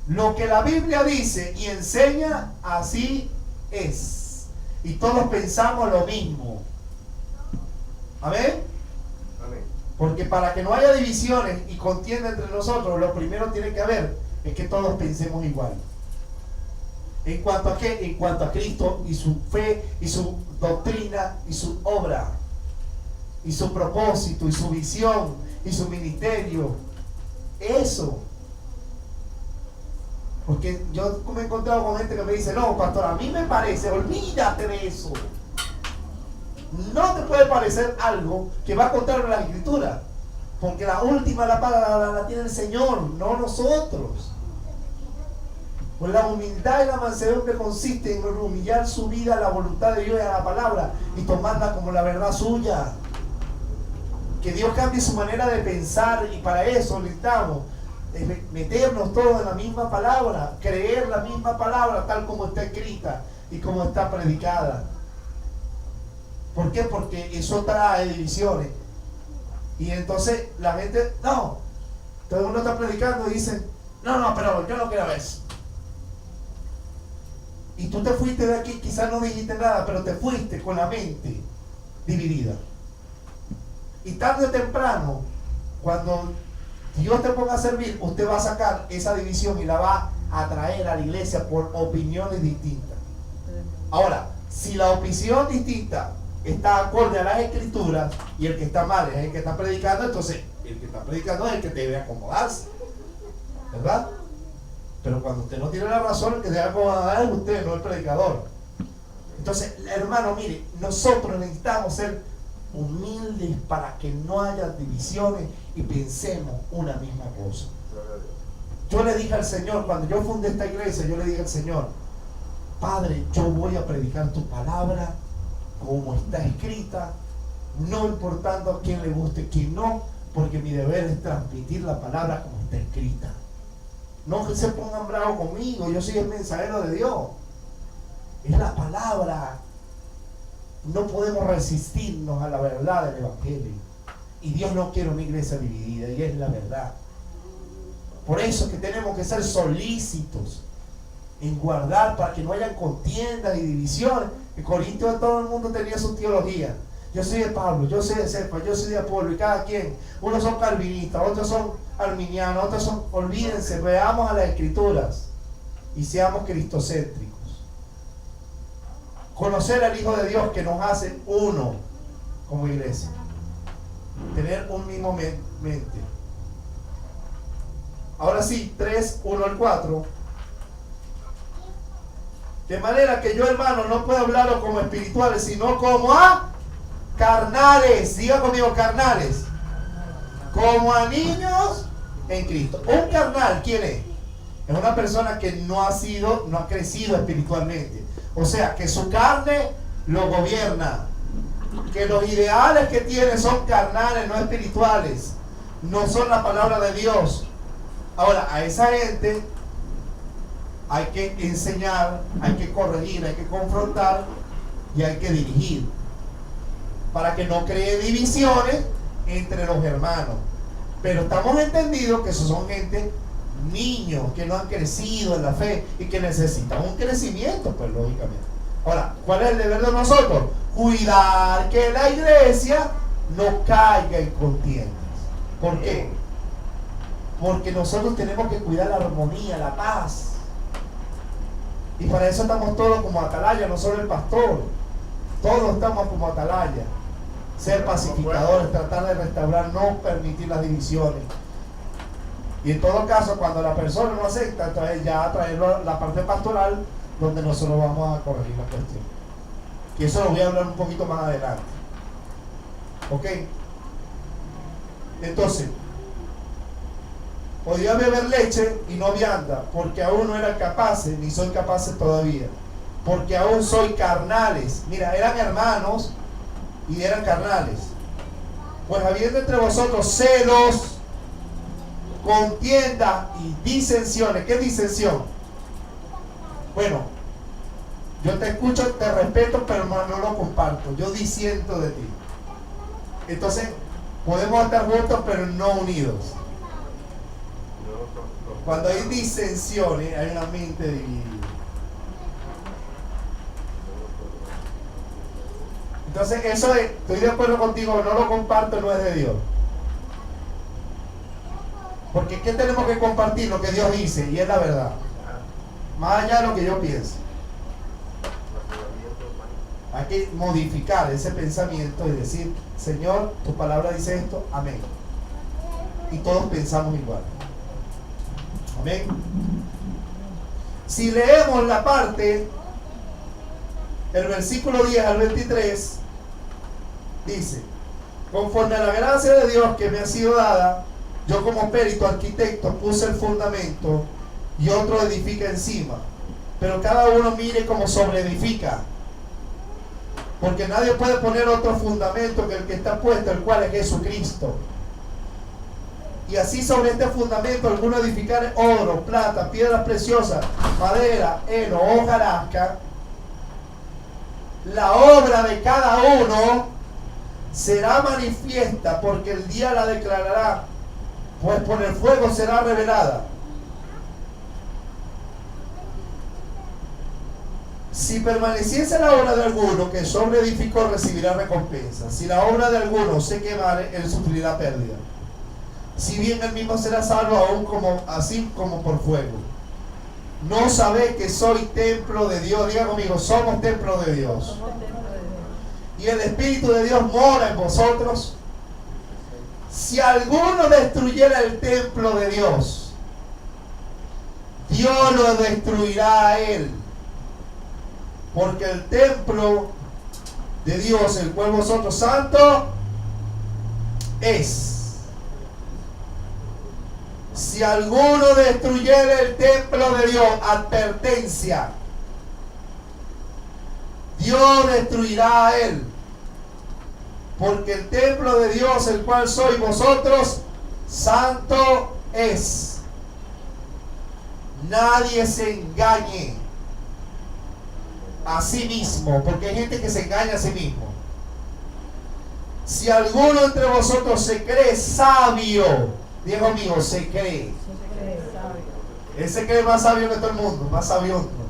Lo que la Biblia dice y enseña, así es. Y todos pensamos lo mismo. ¿Amén? Amén. Porque para que no haya divisiones y contienda entre nosotros, lo primero tiene que haber es que todos pensemos igual. ¿En cuanto a qué? En cuanto a Cristo y su fe y su doctrina y su obra y su propósito y su visión y su ministerio. Eso. Porque yo me he encontrado con gente que me dice, no, pastor, a mí me parece, olvídate de eso. No te puede parecer algo que va a contrario a la Escritura, porque la última la tiene el Señor, no nosotros. Pues la humildad y la mansedumbre consiste en humillar su vida a la voluntad de Dios y a la palabra y tomarla como la verdad suya. Que Dios cambie su manera de pensar, y para eso necesitamos meternos todos en la misma palabra, creer la misma palabra tal como está escrita y como está predicada. ¿Por qué? Porque eso trae divisiones. Y entonces la gente, no, todo el mundo está predicando y dicen, no, pero yo no quiero eso. Y tú te fuiste de aquí, quizás no dijiste nada, pero te fuiste con la mente dividida. Y tarde o temprano, cuando Dios te ponga a servir, usted va a sacar esa división y la va a traer a la iglesia por opiniones distintas. Ahora, si la opinión distinta está acorde a las Escrituras y el que está mal es el que está predicando, entonces el que está predicando es el que debe acomodarse, ¿verdad? Pero cuando usted no tiene la razón, el que debe acomodar es usted, no el predicador. Entonces, hermano, mire, nosotros necesitamos ser humildes para que no haya divisiones y pensemos una misma cosa. Yo le dije al Señor, cuando yo fundé esta iglesia, yo le dije al Señor, Padre, yo voy a predicar tu palabra como está escrita, no importando a quién le guste, quién no, porque mi deber es transmitir la palabra como está escrita. No que se pongan bravos conmigo, yo soy el mensajero de Dios. Es la palabra. No podemos resistirnos a la verdad del Evangelio. Y Dios no quiere una iglesia dividida, y es la verdad. Por eso es que tenemos que ser solícitos en guardar para que no haya contiendas y divisiones. En Corintios todo el mundo tenía su teología. Yo soy de Pablo, yo soy de Cefa, yo soy de Apolo, y cada quien, unos son calvinistas, otros son arminianos, otros son, olvídense, veamos a las Escrituras y seamos cristocéntricos. Conocer al Hijo de Dios que nos hace uno como iglesia. Tener un mismo mente. Ahora sí, 3, 1 al 4. De manera que yo, hermano, no puedo hablaros como espirituales, sino como a carnales. Diga conmigo, carnales. Como a niños en Cristo. Un carnal, ¿quién es? Es una persona que no ha crecido espiritualmente. O sea, que su carne lo gobierna. Que los ideales que tiene son carnales, no espirituales. No son la palabra de Dios. Ahora, a esa gente hay que enseñar, hay que corregir, hay que confrontar y hay que dirigir. Para que no cree divisiones entre los hermanos. Pero estamos entendidos que esos son gente, niños, que no han crecido en la fe y que necesitan un crecimiento, pues lógicamente. Ahora, ¿cuál es el deber de nosotros? Cuidar que la iglesia no caiga en contiendas. ¿Por qué? Porque nosotros tenemos que cuidar la armonía, la paz. Y para eso estamos todos como atalaya, no solo el pastor. Todos estamos como atalaya. Ser pacificadores, tratar de restaurar, no permitir las divisiones. Y en todo caso, cuando la persona no acepta, entonces ya traerlo a la parte pastoral, donde nosotros vamos a corregir la cuestión. Y eso lo voy a hablar un poquito más adelante. ¿Ok? Entonces, podía beber leche y no vianda, porque aún no eran capaces, ni soy capaces todavía. Porque aún soy carnales. Mira, eran hermanos y eran carnales. Pues habiendo entre vosotros celos, contienda y disensiones. ¿Qué disensión? Bueno, yo te escucho, te respeto, pero no lo comparto. Yo disiento de ti. Entonces, podemos estar juntos, pero no unidos. Cuando hay disensiones, hay una mente dividida. Entonces, eso es, estoy de acuerdo contigo, no lo comparto, no es de Dios. Porque ¿qué tenemos que compartir? Lo que Dios dice, y es la verdad. Más allá de lo que yo pienso. Hay que modificar ese pensamiento y decir, Señor, tu palabra dice esto, amén. Y todos pensamos igual. Amén. Si leemos la parte, el versículo 10 al 23, dice, conforme a la gracia de Dios que me ha sido dada, yo como perito arquitecto puse el fundamento y otro edifica encima. Pero cada uno mire cómo sobreedifica. Porque nadie puede poner otro fundamento que el que está puesto, el cual es Jesucristo. Y así sobre este fundamento alguno edificar oro, plata, piedras preciosas, madera, heno, hojarasca. La obra de cada uno será manifiesta, porque el día la declarará, pues por el fuego será revelada. Si permaneciese la obra de alguno que sobreedificó, recibirá recompensa. Si la obra de alguno se quemare, él sufrirá pérdida. Si bien él mismo será salvo, aún así como por fuego. ¿No sabéis que soy templo de Dios? Diga conmigo, somos templo de Dios. Y el Espíritu de Dios mora en vosotros. Si alguno destruyera el templo de Dios, Dios lo destruirá a él. Porque el templo de Dios, el cual vosotros santo, es. Si alguno destruyera el templo de Dios, advertencia, Dios destruirá a él. Porque el templo de Dios, el cual sois vosotros, santo es. Nadie se engañe a sí mismo, porque hay gente que se engaña a sí mismo. Si alguno entre vosotros se cree sabio, diga conmigo, se cree. Él se cree más sabio que todo el mundo, más sabio.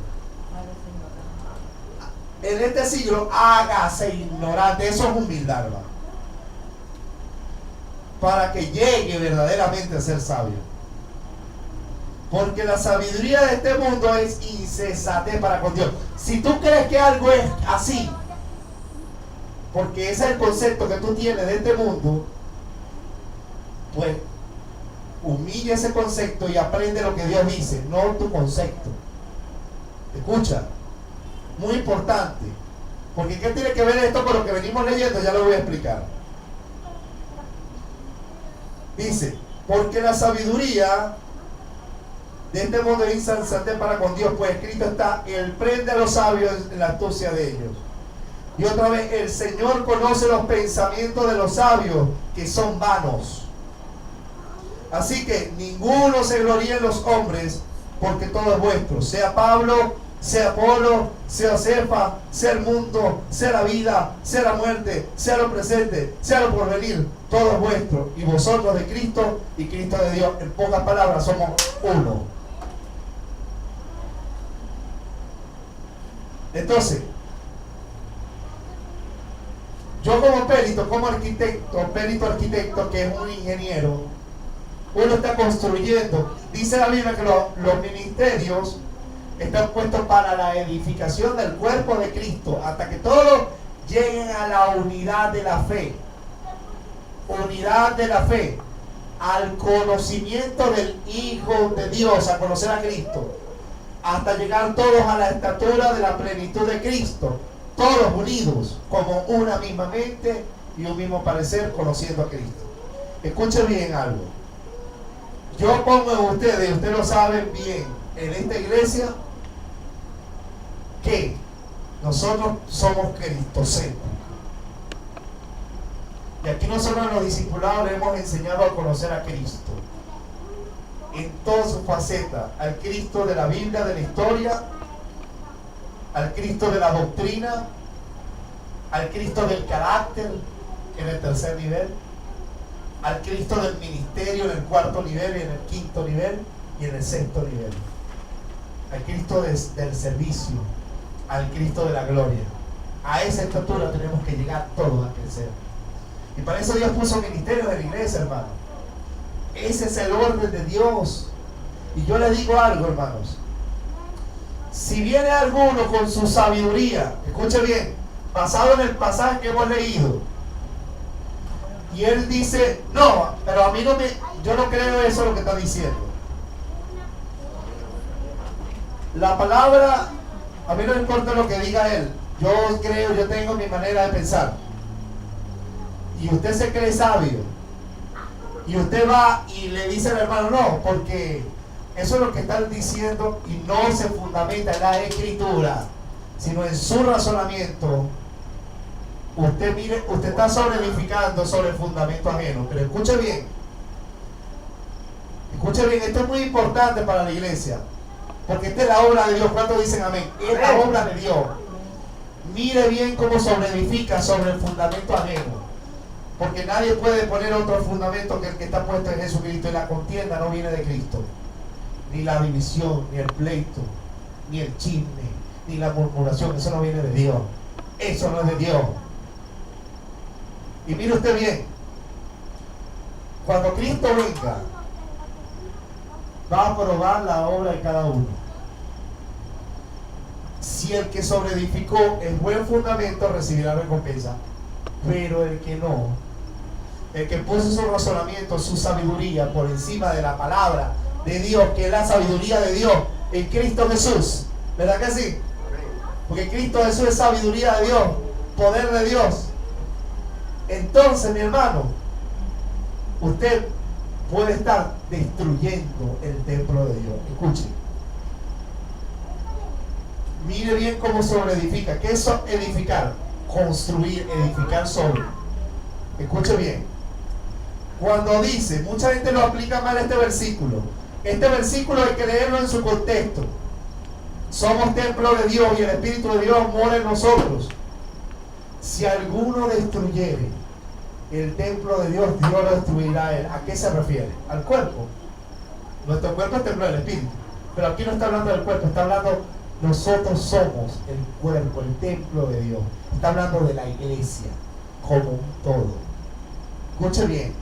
En este siglo, hágase ignorante. Eso es humildad, ¿verdad? Para que llegue verdaderamente a ser sabio. Porque la sabiduría de este mundo es insensatez para con Dios. Si tú crees que algo es así, porque ese es el concepto que tú tienes de este mundo, pues humilla ese concepto y aprende lo que Dios dice, no tu concepto. Escucha, muy importante. Porque ¿qué tiene que ver esto con lo que venimos leyendo? Ya lo voy a explicar. Dice, porque la sabiduría de este mundo es insensatez para con Dios, pues escrito está, Él prende a los sabios en la astucia de ellos. Y otra vez, el Señor conoce los pensamientos de los sabios, que son vanos. Así que ninguno se gloríe en los hombres, porque todo es vuestro. Sea Pablo, sea Apolo, sea Cefa, sea el mundo, sea la vida, sea la muerte, sea lo presente, sea lo porvenir, todo es vuestro. Y vosotros de Cristo y Cristo de Dios. En pocas palabras, somos uno. Entonces, yo como perito, como arquitecto, perito arquitecto, que es un ingeniero, uno está construyendo. Dice la Biblia que los ministerios están puestos para la edificación del cuerpo de Cristo, hasta que todos lleguen a la unidad de la fe. Unidad de la fe, al conocimiento del Hijo de Dios, a conocer a Cristo, hasta llegar todos a la estatura de la plenitud de Cristo, todos unidos como una misma mente y un mismo parecer, conociendo a Cristo. Escuchen bien algo. Yo pongo en ustedes, ustedes lo saben bien, en esta iglesia, que nosotros somos cristocéntricos. Y aquí nosotros en los discipulados le hemos enseñado a conocer a Cristo en todas sus facetas, al Cristo de la Biblia, de la historia, al Cristo de la doctrina, al Cristo del carácter en el tercer nivel, al Cristo del ministerio en el cuarto nivel y en el quinto nivel y en el sexto nivel, al Cristo del servicio, al Cristo de la gloria. A esa estatura tenemos que llegar todos a crecer. Y para eso Dios puso ministerios en la iglesia, hermano. Ese es el orden de Dios. Y yo le digo algo, hermanos. Si viene alguno con su sabiduría, escuche bien, basado en el pasaje que hemos leído, y él dice, no, pero a mí yo no creo eso lo que está diciendo. La palabra, a mí no me importa lo que diga él. Yo creo, yo tengo mi manera de pensar. Y usted se cree sabio. Y usted va y le dice al hermano, no, porque eso es lo que están diciendo y no se fundamenta en la escritura, sino en su razonamiento. Usted mire, usted está edificando sobre el fundamento ajeno. Pero escuche bien, esto es muy importante para la iglesia, porque esta es la obra de Dios. ¿Cuántos dicen amén? Es la obra de Dios. Mire bien cómo edifica sobre el fundamento ajeno, porque nadie puede poner otro fundamento que el que está puesto en Jesucristo. Y la contienda no viene de Cristo, ni la división, ni el pleito, ni el chisme, ni la murmuración. Eso no viene de Dios. Eso no es de Dios. Y mire usted bien, cuando Cristo venga, va a probar la obra de cada uno. Si el que sobreedificó el buen fundamento, recibirá recompensa. Pero el que no, el que puso su razonamiento, su sabiduría por encima de la palabra de Dios, que es la sabiduría de Dios en Cristo Jesús, ¿verdad que sí? Porque Cristo Jesús es sabiduría de Dios, poder de Dios. Entonces, mi hermano, usted puede estar destruyendo el templo de Dios. Escuche, mire bien cómo sobreedifica. ¿Qué es edificar? Construir, edificar sobre. Escuche bien. Cuando dice, mucha gente lo aplica mal este versículo. Este versículo hay que leerlo en su contexto. Somos templo de Dios y el Espíritu de Dios mora en nosotros. Si alguno destruyere el templo de Dios, Dios lo destruirá a él. ¿A qué se refiere? Al cuerpo. Nuestro cuerpo es templo del Espíritu. Pero aquí no está hablando del cuerpo, está hablando, nosotros somos el cuerpo, el templo de Dios. Está hablando de la iglesia como un todo. Escuche bien.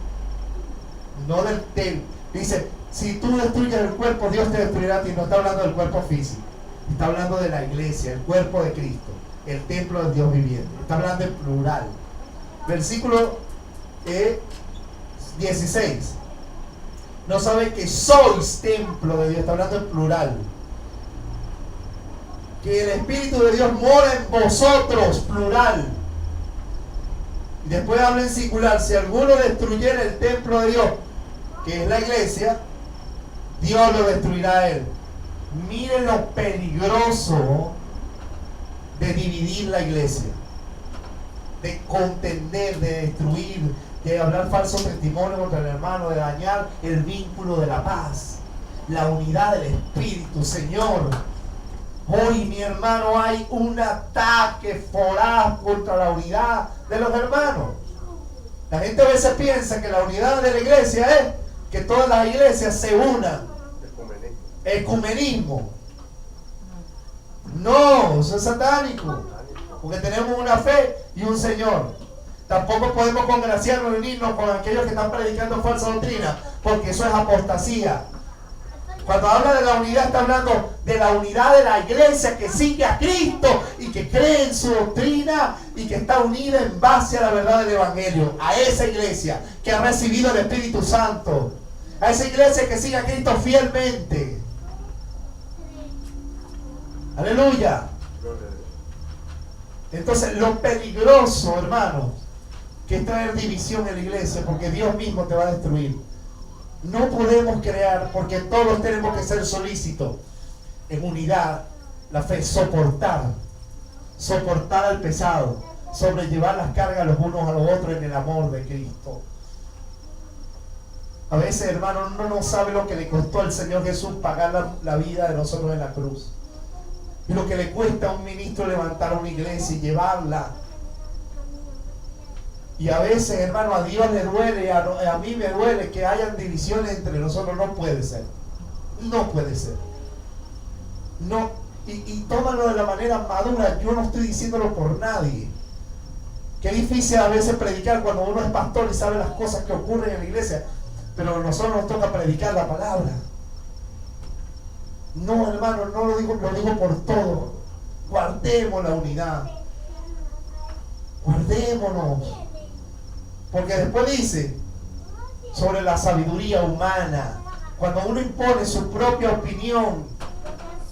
No del templo. Dice, si tú destruyes el cuerpo, Dios te destruirá a ti. No está hablando del cuerpo físico. Está hablando de la iglesia, el cuerpo de Cristo, el templo de Dios viviente. Está hablando en plural. Versículo 16. No saben que sois templo de Dios. Está hablando en plural. Que el Espíritu de Dios mora en vosotros, plural. Y después habla en singular. Si alguno destruyera el templo de Dios, que es la iglesia, Dios lo destruirá a él. Miren lo peligroso de dividir la iglesia, de contender, de destruir, de hablar falso testimonio contra el hermano, de dañar el vínculo de la paz, la unidad del Espíritu. Señor, hoy, mi hermano, hay un ataque voraz contra la unidad de los hermanos. La gente a veces piensa que la unidad de la iglesia es que todas las iglesias se unan. Ecumenismo. No, eso es satánico. Porque tenemos una fe y un Señor. Tampoco podemos congraciarnos, unirnos con aquellos que están predicando falsa doctrina, porque eso es apostasía. Cuando habla de la unidad, está hablando de la unidad de la iglesia que sigue a Cristo y que cree en su doctrina y que está unida en base a la verdad del Evangelio. A esa iglesia que ha recibido el Espíritu Santo. A esa iglesia que sigue a Cristo fielmente. Aleluya. Entonces, lo peligroso, hermano, que es traer división en la iglesia, porque Dios mismo te va a destruir. No podemos crear, porque todos tenemos que ser solícitos en unidad. La fe, soportar al pesado, sobrellevar las cargas los unos a los otros en el amor de Cristo. A veces, hermano, uno no sabe lo que le costó al Señor Jesús pagar la vida de nosotros en la cruz. Y lo que le cuesta a un ministro levantar una iglesia y llevarla. Y a veces, hermano, a Dios le duele, a mí me duele que hayan divisiones entre nosotros. No puede ser. No puede ser. No. Y tómalo de la manera madura. Yo no estoy diciéndolo por nadie. Qué difícil a veces predicar cuando uno es pastor y sabe las cosas que ocurren en la iglesia. Pero a nosotros nos toca predicar la palabra. No, hermano, no lo digo por todo. Guardemos la unidad. Guardémonos. Porque después dice sobre la sabiduría humana. Cuando uno impone su propia opinión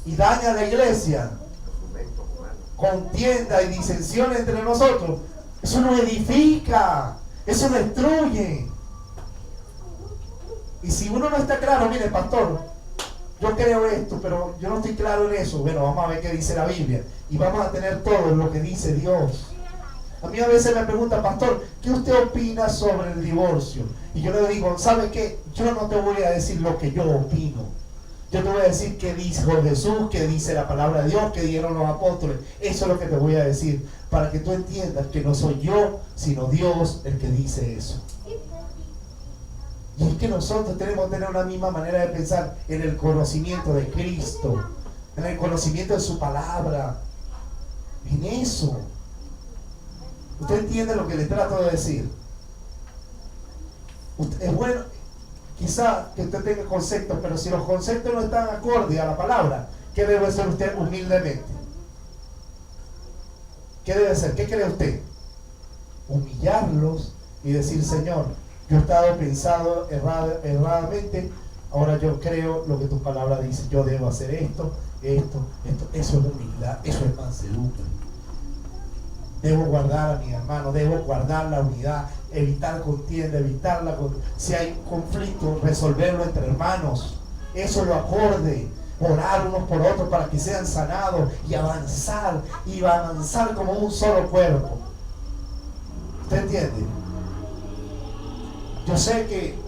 y daña a la iglesia, contienda y disensión entre nosotros, eso no edifica, eso destruye. Y si uno no está claro, mire, pastor, yo creo esto, pero yo no estoy claro en eso. Bueno, vamos a ver qué dice la Biblia. Y vamos a tener todo lo que dice Dios. A mí a veces me pregunta, pastor, ¿qué usted opina sobre el divorcio? Y yo le digo, ¿sabe qué? Yo no te voy a decir lo que yo opino. Yo te voy a decir qué dijo Jesús, qué dice la palabra de Dios, qué dijeron los apóstoles. Eso es lo que te voy a decir, para que tú entiendas que no soy yo, sino Dios el que dice eso. Y es que nosotros tenemos que tener una misma manera de pensar en el conocimiento de Cristo, en el conocimiento de su palabra, en eso. ¿Usted entiende lo que le trato de decir? Es bueno, quizá que usted tenga conceptos, pero si los conceptos no están acorde a la palabra, ¿qué debe hacer usted humildemente? ¿Qué debe hacer? ¿Qué cree usted? Humillarlos y decir, Señor, yo he estado pensando erradamente, ahora yo creo lo que tu palabra dice, yo debo hacer esto. Eso es humildad, eso es mansedumbre. Debo guardar a mi hermano, debo guardar la unidad, evitar contienda, si hay conflicto, resolverlo entre hermanos. Eso lo acorde, orar unos por otros para que sean sanados y avanzar como un solo cuerpo. ¿Usted entiende? Yo sé que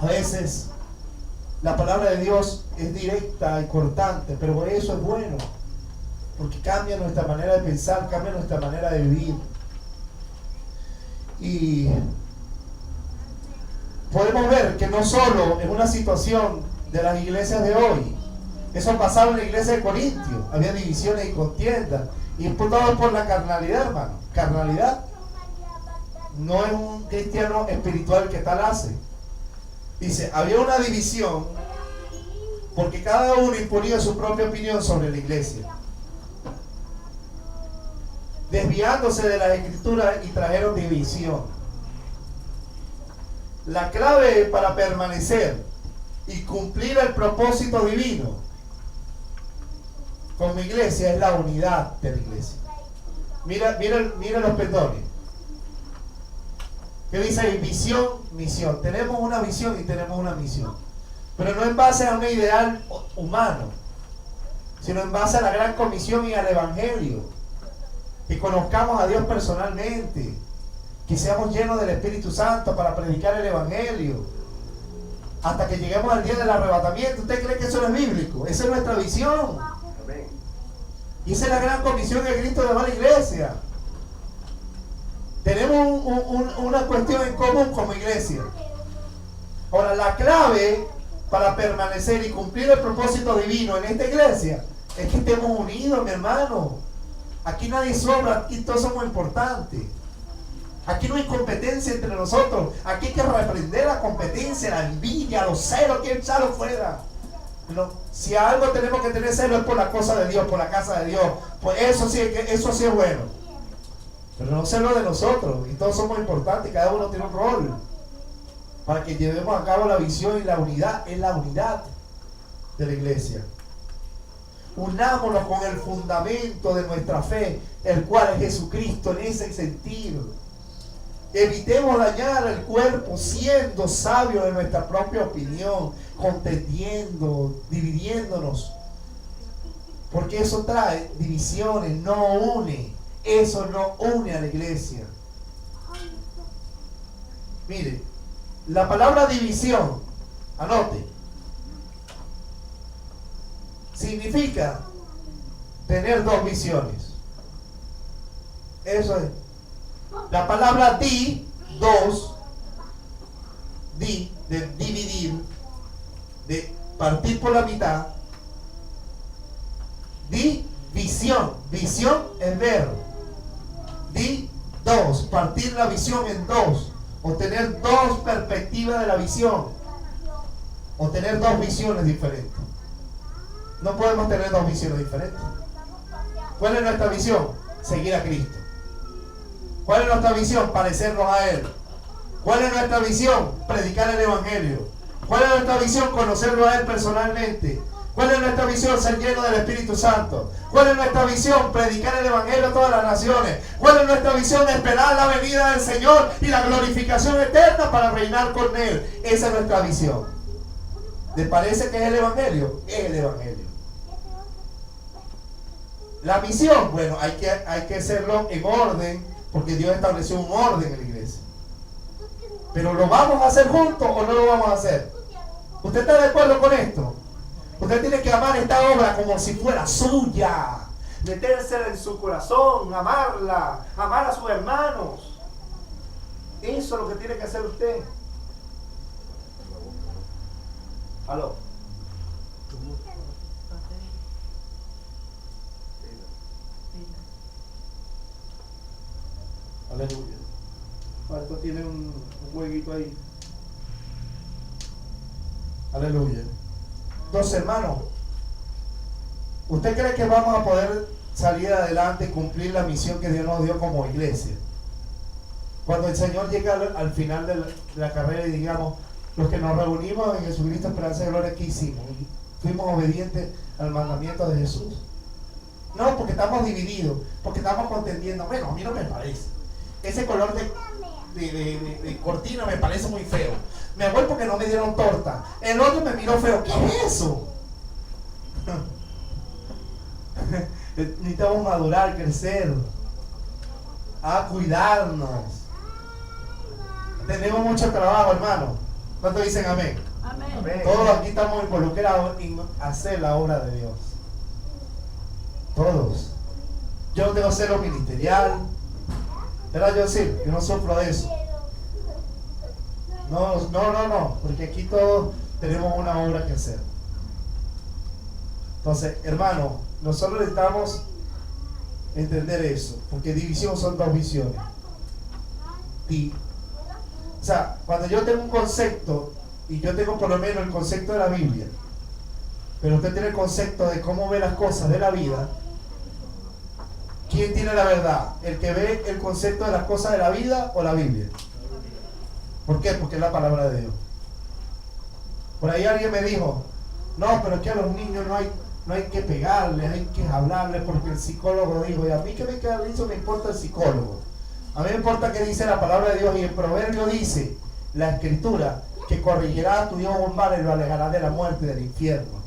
a veces la palabra de Dios es directa y cortante, pero por eso es bueno, porque cambia nuestra manera de pensar, cambia nuestra manera de vivir. Y podemos ver que no solo en una situación de las iglesias de hoy, eso pasaba en la iglesia de Corintio, había divisiones y contiendas, y todo por la carnalidad, hermano. Carnalidad no es un cristiano espiritual que tal hace. Dice, había una división porque cada uno imponía su propia opinión sobre la iglesia, desviándose de las escrituras, y trajeron división. La clave para permanecer y cumplir el propósito divino como iglesia es la unidad de la iglesia. Mira los pendones. ¿Qué dice ahí? Visión, misión. Tenemos una visión y tenemos una misión, pero no en base a un ideal humano, sino en base a la gran comisión y al evangelio. Que conozcamos a Dios personalmente, que seamos llenos del Espíritu Santo para predicar el evangelio hasta que lleguemos al día del arrebatamiento. ¿Usted cree que eso no es bíblico? Esa es nuestra visión. Y esa es la gran comisión que Cristo le da a la iglesia. Tenemos una cuestión en común como iglesia. Ahora, la clave para permanecer y cumplir el propósito divino en esta iglesia es que estemos unidos, mi hermano. Aquí nadie sobra, aquí todos somos importantes. Aquí no hay competencia entre nosotros. Aquí hay que reprender la competencia, la envidia, los celos, que echarlo fuera. No, si algo tenemos que tener celo es por la cosa de Dios, por la casa de Dios. Pues eso sí es bueno. Pero no celo de nosotros. Y todos somos importantes, cada uno tiene un rol para que llevemos a cabo la visión y la unidad. Es la unidad de la iglesia. Unámonos con el fundamento de nuestra fe, el cual es Jesucristo, en ese sentido. Evitemos dañar el cuerpo siendo sabios en nuestra propia opinión, contendiendo, dividiéndonos, porque eso trae divisiones, no une. Eso no une a la iglesia. Mire, la palabra división, anote, significa tener dos visiones. Eso es. La palabra dos, de dividir, de partir por la mitad. Visión es ver. Dos, partir la visión en dos, o tener dos perspectivas de la visión, o tener dos visiones diferentes. No podemos tener dos visiones diferentes. ¿Cuál es nuestra visión? Seguir a Cristo. ¿Cuál es nuestra visión? Parecernos a Él. ¿Cuál es nuestra visión? Predicar el Evangelio. ¿Cuál es nuestra visión? Conocerlo a Él personalmente. ¿Cuál es nuestra visión? Ser lleno del Espíritu Santo. ¿Cuál es nuestra visión? Predicar el Evangelio a todas las naciones. ¿Cuál es nuestra visión? Esperar la venida del Señor y la glorificación eterna para reinar con Él. Esa es nuestra visión. ¿Les parece que es el Evangelio? Es el Evangelio. La misión, bueno, hay que hacerlo en orden, porque Dios estableció un orden en la iglesia. Pero ¿lo vamos a hacer juntos o no lo vamos a hacer? ¿Usted está de acuerdo con esto? Usted tiene que amar esta obra como si fuera suya, metérsela en su corazón, amarla, amar a sus hermanos. Eso es lo que tiene que hacer usted. ¿Aló? Aleluya. Esto tiene un jueguito ahí. Aleluya. Entonces, hermano, ¿usted cree que vamos a poder salir adelante y cumplir la misión que Dios nos dio como iglesia? Cuando el Señor llegue al final de la carrera y digamos, los que nos reunimos en Jesucristo Esperanza y Gloria, ¿qué hicimos? ¿Fuimos obedientes al mandamiento de Jesús? No, porque estamos divididos, porque estamos contendiendo. Bueno, a mí no me parece. Ese color de cortina me parece muy feo. Me voy porque no me dieron torta. El otro me miró feo. ¿Qué es eso? Necesitamos madurar, crecer, a cuidarnos. Tenemos mucho trabajo, hermano. ¿Cuántos dicen amén? Amén. Todos aquí estamos involucrados en hacer la obra de Dios. Todos. Yo no tengo celo ministerial. Pero yo sí, yo no sufro de eso. No, porque aquí todos tenemos una obra que hacer. Entonces, hermano, nosotros necesitamos entender eso, porque división son dos visiones. O sea, cuando yo tengo un concepto, y yo tengo por lo menos el concepto de la Biblia, pero usted tiene el concepto de cómo ve las cosas de la vida, ¿quién tiene la verdad? ¿El que ve el concepto de las cosas de la vida o la Biblia? ¿Por qué? Porque es la palabra de Dios. Por ahí alguien me dijo, no, pero es que a los niños no hay que pegarles, hay que hablarles porque el psicólogo dijo, y a mí que me importa el psicólogo. A mí me importa que dice la palabra de Dios, y el proverbio dice, la escritura, que corregirá a tu hijo con vara y lo alejará de la muerte y del infierno.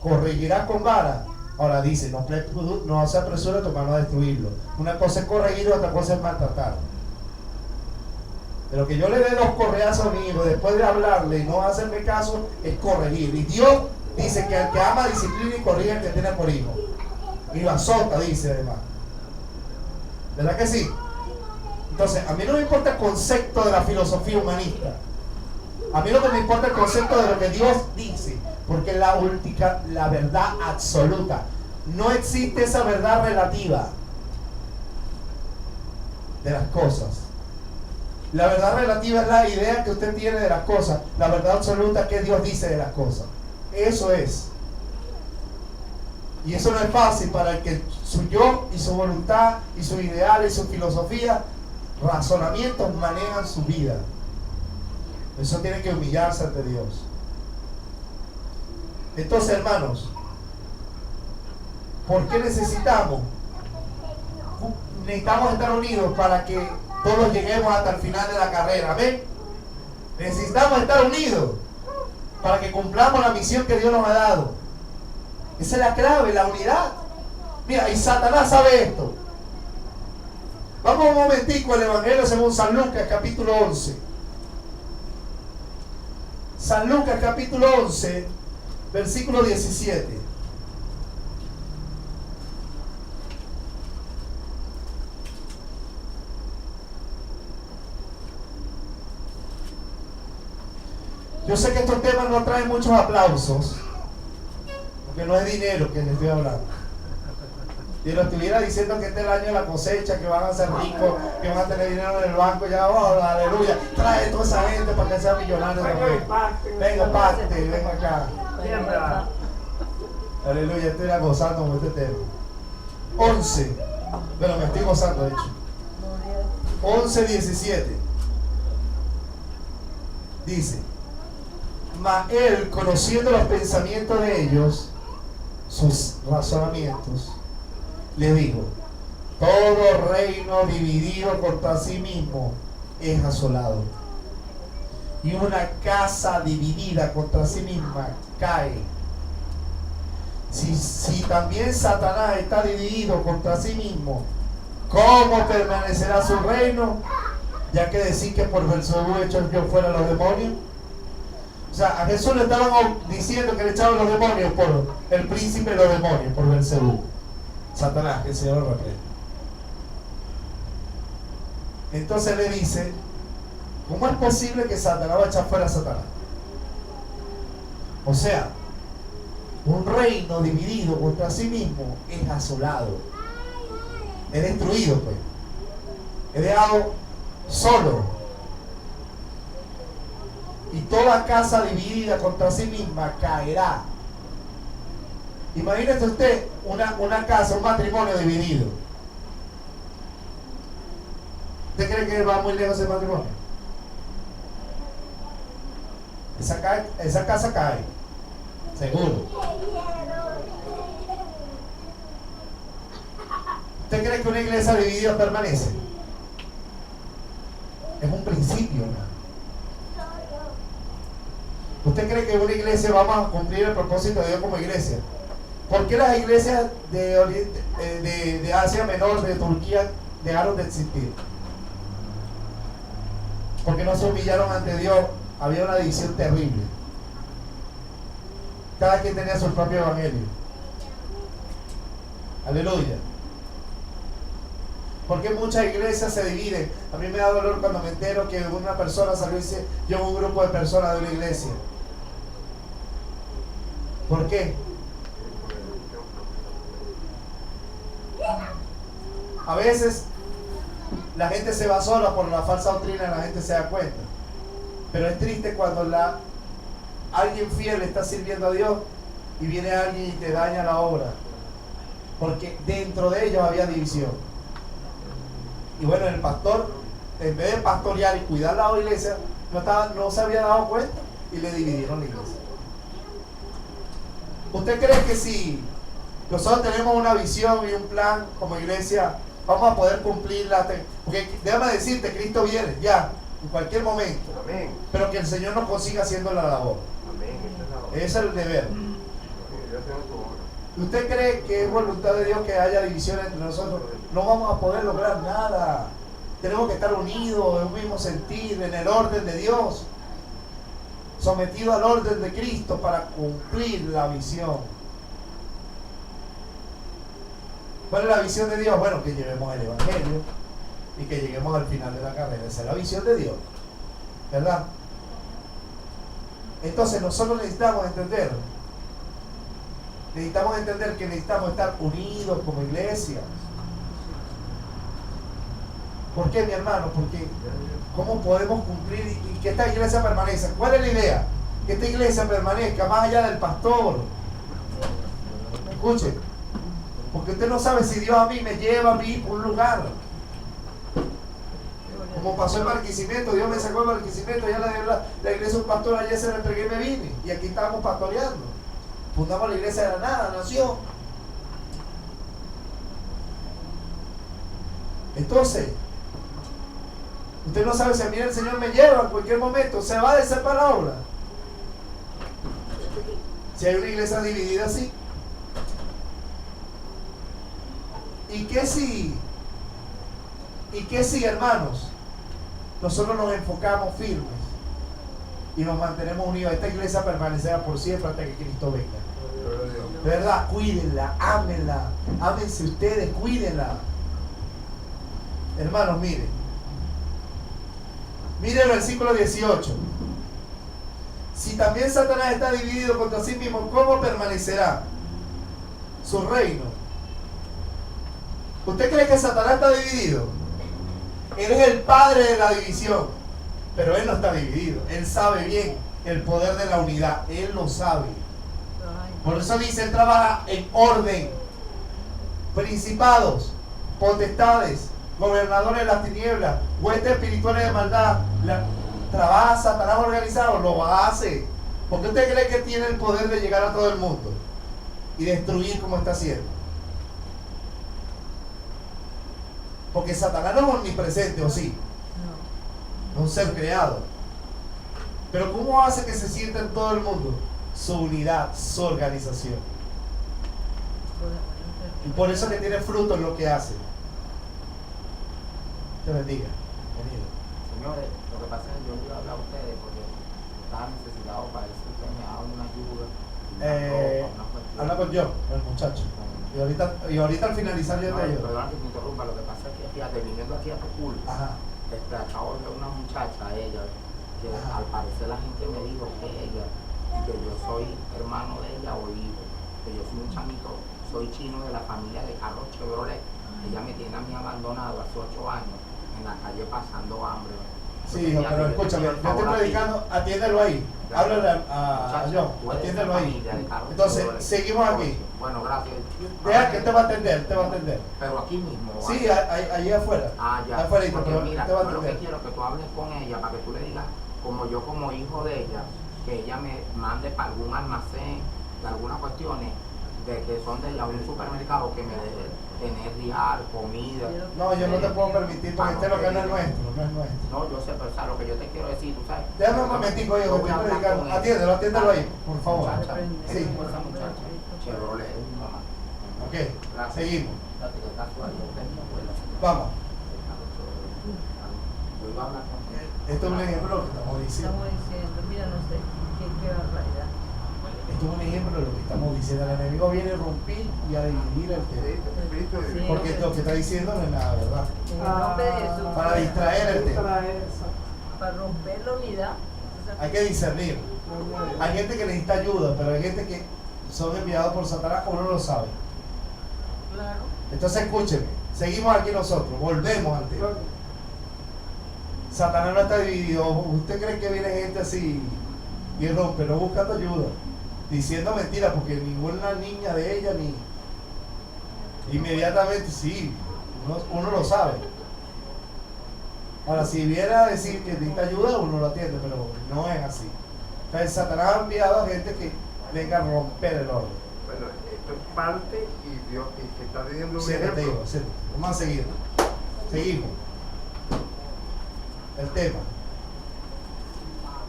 Corregirá con vara. Ahora dice, no se apresura a tu mano a destruirlo. Una cosa es corregir y otra cosa es maltratar. De lo que yo le dé los correazos a mi hijo después de hablarle y no hacerme caso, es corregir. Y Dios dice que el que ama disciplina y corrige al que tiene por hijo. Y lo azota, dice además. ¿Verdad que sí? Entonces, a mí no me importa el concepto de la filosofía humanista. A mí lo que me importa es el concepto de lo que Dios dice. Porque es la verdad absoluta. No existe esa verdad relativa de las cosas. La verdad relativa es la idea que usted tiene de las cosas. La verdad absoluta es que Dios dice de las cosas. Eso es. Y eso no es fácil para el que su yo y su voluntad y su ideal y su filosofía, razonamientos manejan su vida. Eso tiene que humillarse ante Dios. Entonces, hermanos, ¿por qué necesitamos? Necesitamos estar unidos para que todos lleguemos hasta el final de la carrera. ¿Amén? Necesitamos estar unidos para que cumplamos la misión que Dios nos ha dado. Esa es la clave, la unidad. Mira, y Satanás sabe esto. Vamos un momentico al Evangelio según San Lucas, capítulo 11. San Lucas, capítulo 11, versículo 17. Yo sé que estos temas no traen muchos aplausos, porque no es dinero que les estoy hablando. Si lo estuviera diciendo que este es el año de la cosecha, que van a ser ricos, que van a tener dinero en el banco, ya, oh, aleluya, trae toda esa gente para que sea millonario también. Venga, pacte, venga acá. Aleluya, estoy gozando con este tema. 11, bueno, me estoy gozando, de hecho. 11, 17. Dice: mas él, conociendo los pensamientos de ellos, sus razonamientos, le dijo: todo reino dividido contra sí mismo es asolado, y una casa dividida contra sí misma cae. Si también Satanás está dividido contra sí mismo, ¿cómo permanecerá su reino? Ya que decir que por Beelzebú echó yo fuera los demonios. O sea, a Jesús le estaban diciendo que le echaban los demonios por el príncipe de los demonios, por Beelzebú, Satanás, que el Señor lo reprende. Entonces le dice: ¿cómo es posible que Satanás va a echar fuera a Satanás? O sea, un reino dividido contra sí mismo es asolado, es destruido, pues, es dejado solo. Y toda casa dividida contra sí misma caerá. Imagínese usted una casa, un matrimonio dividido. ¿Usted cree que va muy lejos ese matrimonio? Esa casa cae, seguro. ¿Usted cree que una iglesia dividida permanece? Es un principio, ¿no? ¿Usted cree que una iglesia vamos a cumplir el propósito de Dios como iglesia? ¿Por qué las iglesias de Asia Menor, de Turquía, dejaron de existir? Porque no se humillaron ante Dios. Había una división terrible. Cada quien tenía su propio evangelio. Aleluya. ¿Por qué muchas iglesias se dividen? A mí me da dolor cuando me entero que una persona salió y dice: yo un grupo de personas de una iglesia. ¿Por qué? A veces la gente se va sola por la falsa doctrina y la gente se da cuenta. Pero es triste cuando alguien fiel está sirviendo a Dios y viene alguien y te daña la obra. Porque dentro de ellos había división. Y bueno, el pastor, en vez de pastorear y cuidar la iglesia, no se había dado cuenta y le dividieron la iglesia. ¿Usted cree que si nosotros tenemos una visión y un plan como iglesia, vamos a poder cumplirla? Porque déjame decirte, Cristo viene ya, en cualquier momento. Amén. Pero que el Señor nos consiga haciendo la labor. Amén. Ese es el deber. ¿Usted cree que es voluntad de Dios que haya división entre nosotros? No vamos a poder lograr nada. Tenemos que estar unidos en un mismo sentir, en el orden de Dios, sometido al orden de Cristo para cumplir la visión. ¿Cuál es la visión de Dios? Bueno, que llevemos el evangelio y que lleguemos al final de la carrera. Esa es la visión de Dios, ¿verdad? Entonces nosotros necesitamos entender que necesitamos estar unidos como iglesia. ¿Por qué, mi hermano? Porque ¿cómo podemos cumplir y que esta iglesia permanezca? ¿Cuál es la idea? Que esta iglesia permanezca más allá del pastor. Escuche, porque usted no sabe si Dios a mí me lleva a mí por un lugar. Como pasó en Barquisimeto, Dios me sacó de Barquisimeto, ya la iglesia un pastor, ayer se la entregué y me vine. Y aquí estábamos pastoreando. Fundamos la iglesia de la nada, nació. Entonces, usted no sabe si a mí el Señor me lleva en cualquier momento, se va de esa palabra. Si hay una iglesia dividida así. ¿Y qué si ¿Y qué sí, hermanos? Nosotros nos enfocamos firmes y nos mantenemos unidos. Esta iglesia permanecerá por siempre hasta que Cristo venga. De verdad, cuídenla, ámenla, ámense ustedes, cuídenla. Hermanos, miren. Miren el versículo 18. Si también Satanás está dividido contra sí mismo, ¿cómo permanecerá su reino? ¿Usted cree que Satanás está dividido? Él es el padre de la división, pero él no está dividido. Él sabe bien el poder de la unidad, él lo sabe. Por eso dice, él trabaja en orden. Principados, potestades, gobernadores de las tinieblas, huestes espirituales de maldad. ¿Trabaja Satanás organizado? Lo hace. ¿Por qué usted cree que tiene el poder de llegar a todo el mundo y destruir como está haciendo? Porque Satanás no es omnipresente, ¿o sí? No. Es un ser creado. Pero ¿cómo hace que se sienta en todo el mundo? Su unidad, su organización. Y por eso que tiene fruto en lo que hace. Te bendiga. Venido. Señores, lo que pasa es que yo le iba a hablar a ustedes porque estaba necesitado para decir que me hagan una ayuda. Habla con yo, el muchacho. Y ahorita al finalizar yo te ayudo. Perdón que te interrumpa, lo que pasa es que fíjate, viniendo aquí a tu culto, acabo de ver una muchacha, ella, que al parecer la gente me dijo que ella, que yo soy hermano de ella o hijo, que yo soy un chamito, soy chino de la familia de Carlos Chevrolet. Ella me tiene a mí abandonado hace 8 años en la calle pasando hambre. Sí, hijo, pero escúchame, yo estoy predicando, atiéndelo ahí. Háblale a John, atiéndelo ahí. Entonces, seguimos aquí. Bueno, gracias. Deja que te va a atender, te va a atender. Pero aquí mismo. Sí, ahí afuera. Ya. Afuera, porque mira, te va a yo lo que atender. quiero es que tú hables con ella para que tú le digas, como yo como hijo de ella, que ella me mande para algún almacén de algunas cuestiones de que son de ella, un supermercado que me deje tener real, comida. No, yo no te puedo permitir porque este local no es nuestro, no es nuestro. No, yo sé, pero ¿sabes lo que yo te quiero decir? Tú sabes. Déjame un momentico, hijo, que estoy predicando. Atiéndelo ahí, por favor. Muchacha, Sí. esa muchacha, Chevrolet, es mi mamá. Ok, Gracias. seguimos. Fíjate que casual, yo tengo mi abuela. Vamos. Yo iba a hablar con él. Esto es un ejemplo de lo que estamos diciendo. Estamos diciendo, mira, no sé, qué barbaridad. Esto es un ejemplo de lo que estamos diciendo. El enemigo viene a romper y a dividir el tema. Sí. Porque lo que está diciendo no es nada, ¿verdad? En el nombre de Jesús. Para distraer el tema. Para romper la unidad. Hay que discernir. Hay gente que necesita ayuda, pero hay gente que son enviados por Satanás, uno lo sabe. Claro. Entonces escúcheme, seguimos aquí nosotros, volvemos al tema. Satanás no está dividido. ¿Usted cree que viene gente así y rompe, no buscando ayuda, diciendo mentiras, porque ninguna niña de ella ni inmediatamente, sí, uno lo sabe. Ahora, si viera a decir que necesita ayuda, uno lo atiende, pero no es así. Entonces Satanás ha enviado a gente que venga a romper el orden. Bueno, esto es parte y Dios y se está viviendo un Siéntate, ejemplo. hijo, siéntate. Vamos a seguir. Seguimos. El tema.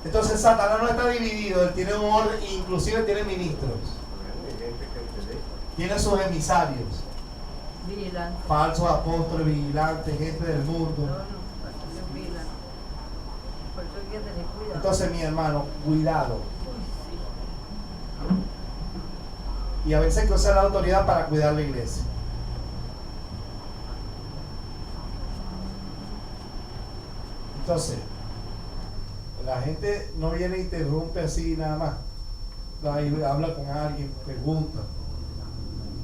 Entonces Satanás no está dividido, él tiene un orden, inclusive tiene ministros, Hay gente que se deja. tiene sus emisarios, Vigilante. falsos apóstoles, vigilantes, gente del mundo. No, para que se vigilan. Por eso hay que tener cuidado. Entonces, mi hermano, cuidado. Uy, sí. Y a veces hay que usar la autoridad para cuidar la iglesia. Entonces, la gente no viene e interrumpe así nada más. Ahí habla con alguien, pregunta.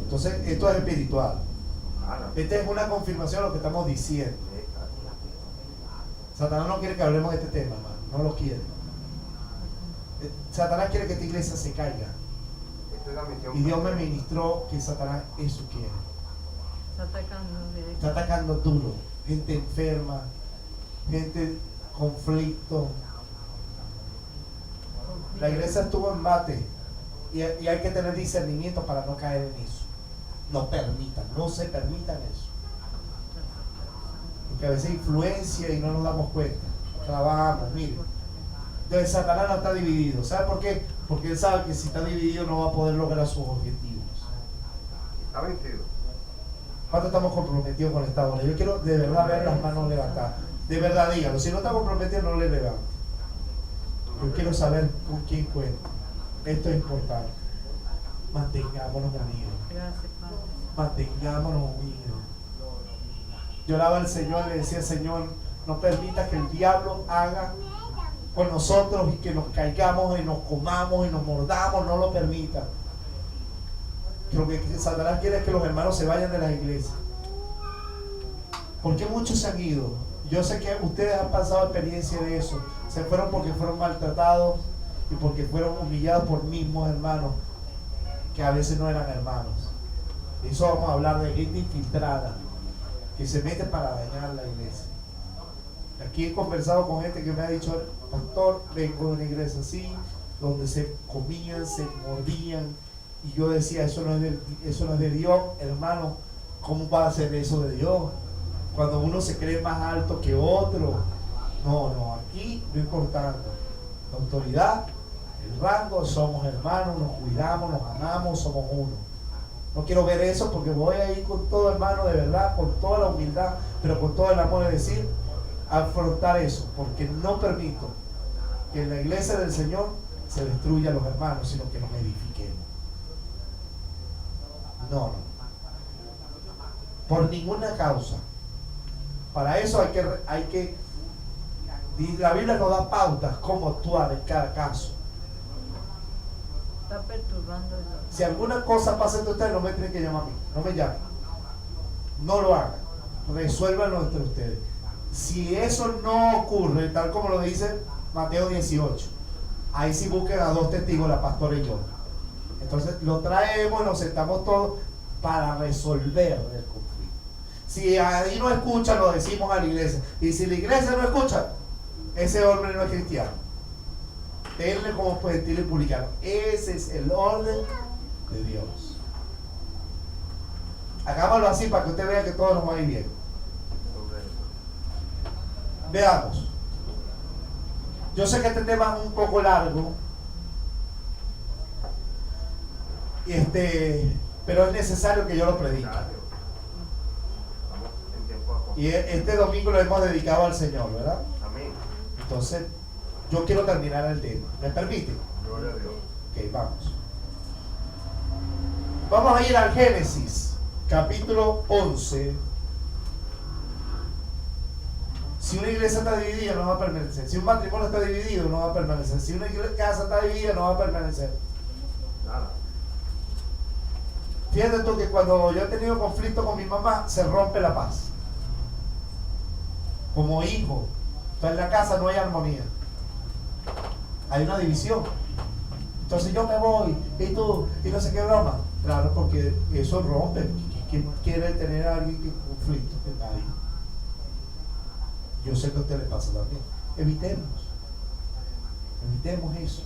Entonces, esto es espiritual. Esta es una confirmación de lo que estamos diciendo. Satanás no quiere que hablemos de este tema, hermano. No lo quiere. Satanás quiere que esta iglesia se caiga. Esta es la misión. Y Dios me ministró que Satanás eso quiere. Está atacando directo. Está atacando duro. Gente enferma, gente conflicto. La iglesia estuvo en bate y hay que tener discernimiento para no caer en eso. No se permitan eso. Porque a veces influencia y no nos damos cuenta. Trabajamos, mire. Entonces Satanás no está dividido. ¿Sabe por qué? Porque él sabe que si está dividido no va a poder lograr sus objetivos. Está vencido. ¿Cuánto estamos comprometidos con esta hora? Yo quiero de verdad ver las manos levantadas. De verdad, dígalo. Si no está comprometido, no le levante. Yo quiero saber con quién cuenta. Esto es importante. Mantengámonos unidos. Gracias, Padre. Mantengámonos unidos. Yo oraba al Señor y le decía, Señor, no permita que el diablo haga con nosotros y que nos caigamos y nos comamos y nos mordamos, no lo permita. Lo que Satanás quiere es que los hermanos se vayan de las iglesias. ¿Por qué muchos se han ido? Yo sé que ustedes han pasado experiencia de eso. Se fueron porque fueron maltratados y porque fueron humillados por mismos hermanos que a veces no eran hermanos. De eso vamos a hablar, de gente infiltrada que se mete para dañar la iglesia. Aquí he conversado con gente que me ha dicho, pastor, vengo de una iglesia así, donde se comían, se mordían, y yo decía, eso no es de Dios, hermano. ¿Cómo va a ser eso de Dios? Cuando uno se cree más alto que otro. No, aquí no importante. La autoridad, el rango, somos hermanos, nos cuidamos, nos amamos, somos uno. No quiero ver eso porque voy a ir con todo, hermano, de verdad, con toda la humildad, pero con todo el amor de decir, afrontar eso, porque no permito que en la iglesia del Señor se destruya a los hermanos, sino que nos edifiquemos. No. Por ninguna causa. Para eso hay que la Biblia nos da pautas cómo actuar en cada caso. Está perturbando el... Si alguna cosa pasa entre ustedes, no me tienen que llamar a mí, no me llamen, no lo hagan, resuélvanlo entre ustedes. Si eso no ocurre, tal como lo dice Mateo 18, ahí sí busquen a 2 testigos, la pastora y yo. Entonces lo traemos, nos sentamos todos para resolver el conflicto. Si ahí no escuchan, lo decimos a la iglesia. Y si la iglesia no escucha, ese hombre no es cristiano. Tenle como gentil y publicano. Ese es el orden de Dios. Hagámoslo así para que usted vea que todo nos va a ir bien. Veamos. Yo sé que este tema es un poco largo. Pero es necesario que yo lo predique. Y este domingo lo hemos dedicado al Señor, ¿verdad? Amén. Entonces, yo quiero terminar el tema. ¿Me permite? Gloria a Dios. Ok, vamos. Vamos a ir al Génesis, capítulo 11. Si una iglesia está dividida, no va a permanecer. Si un matrimonio está dividido, no va a permanecer. Si una casa está dividida, no va a permanecer. Nada. Fíjate tú que cuando yo he tenido conflicto con mi mamá, se rompe la paz. Como hijo, en la casa no hay armonía. Hay una división. Entonces yo me voy, y tú, y no sé qué broma. Claro, porque eso rompe. ¿Quién quiere tener a alguien que conflicto? Que nadie. Yo sé que a usted le pasa también. Evitemos eso.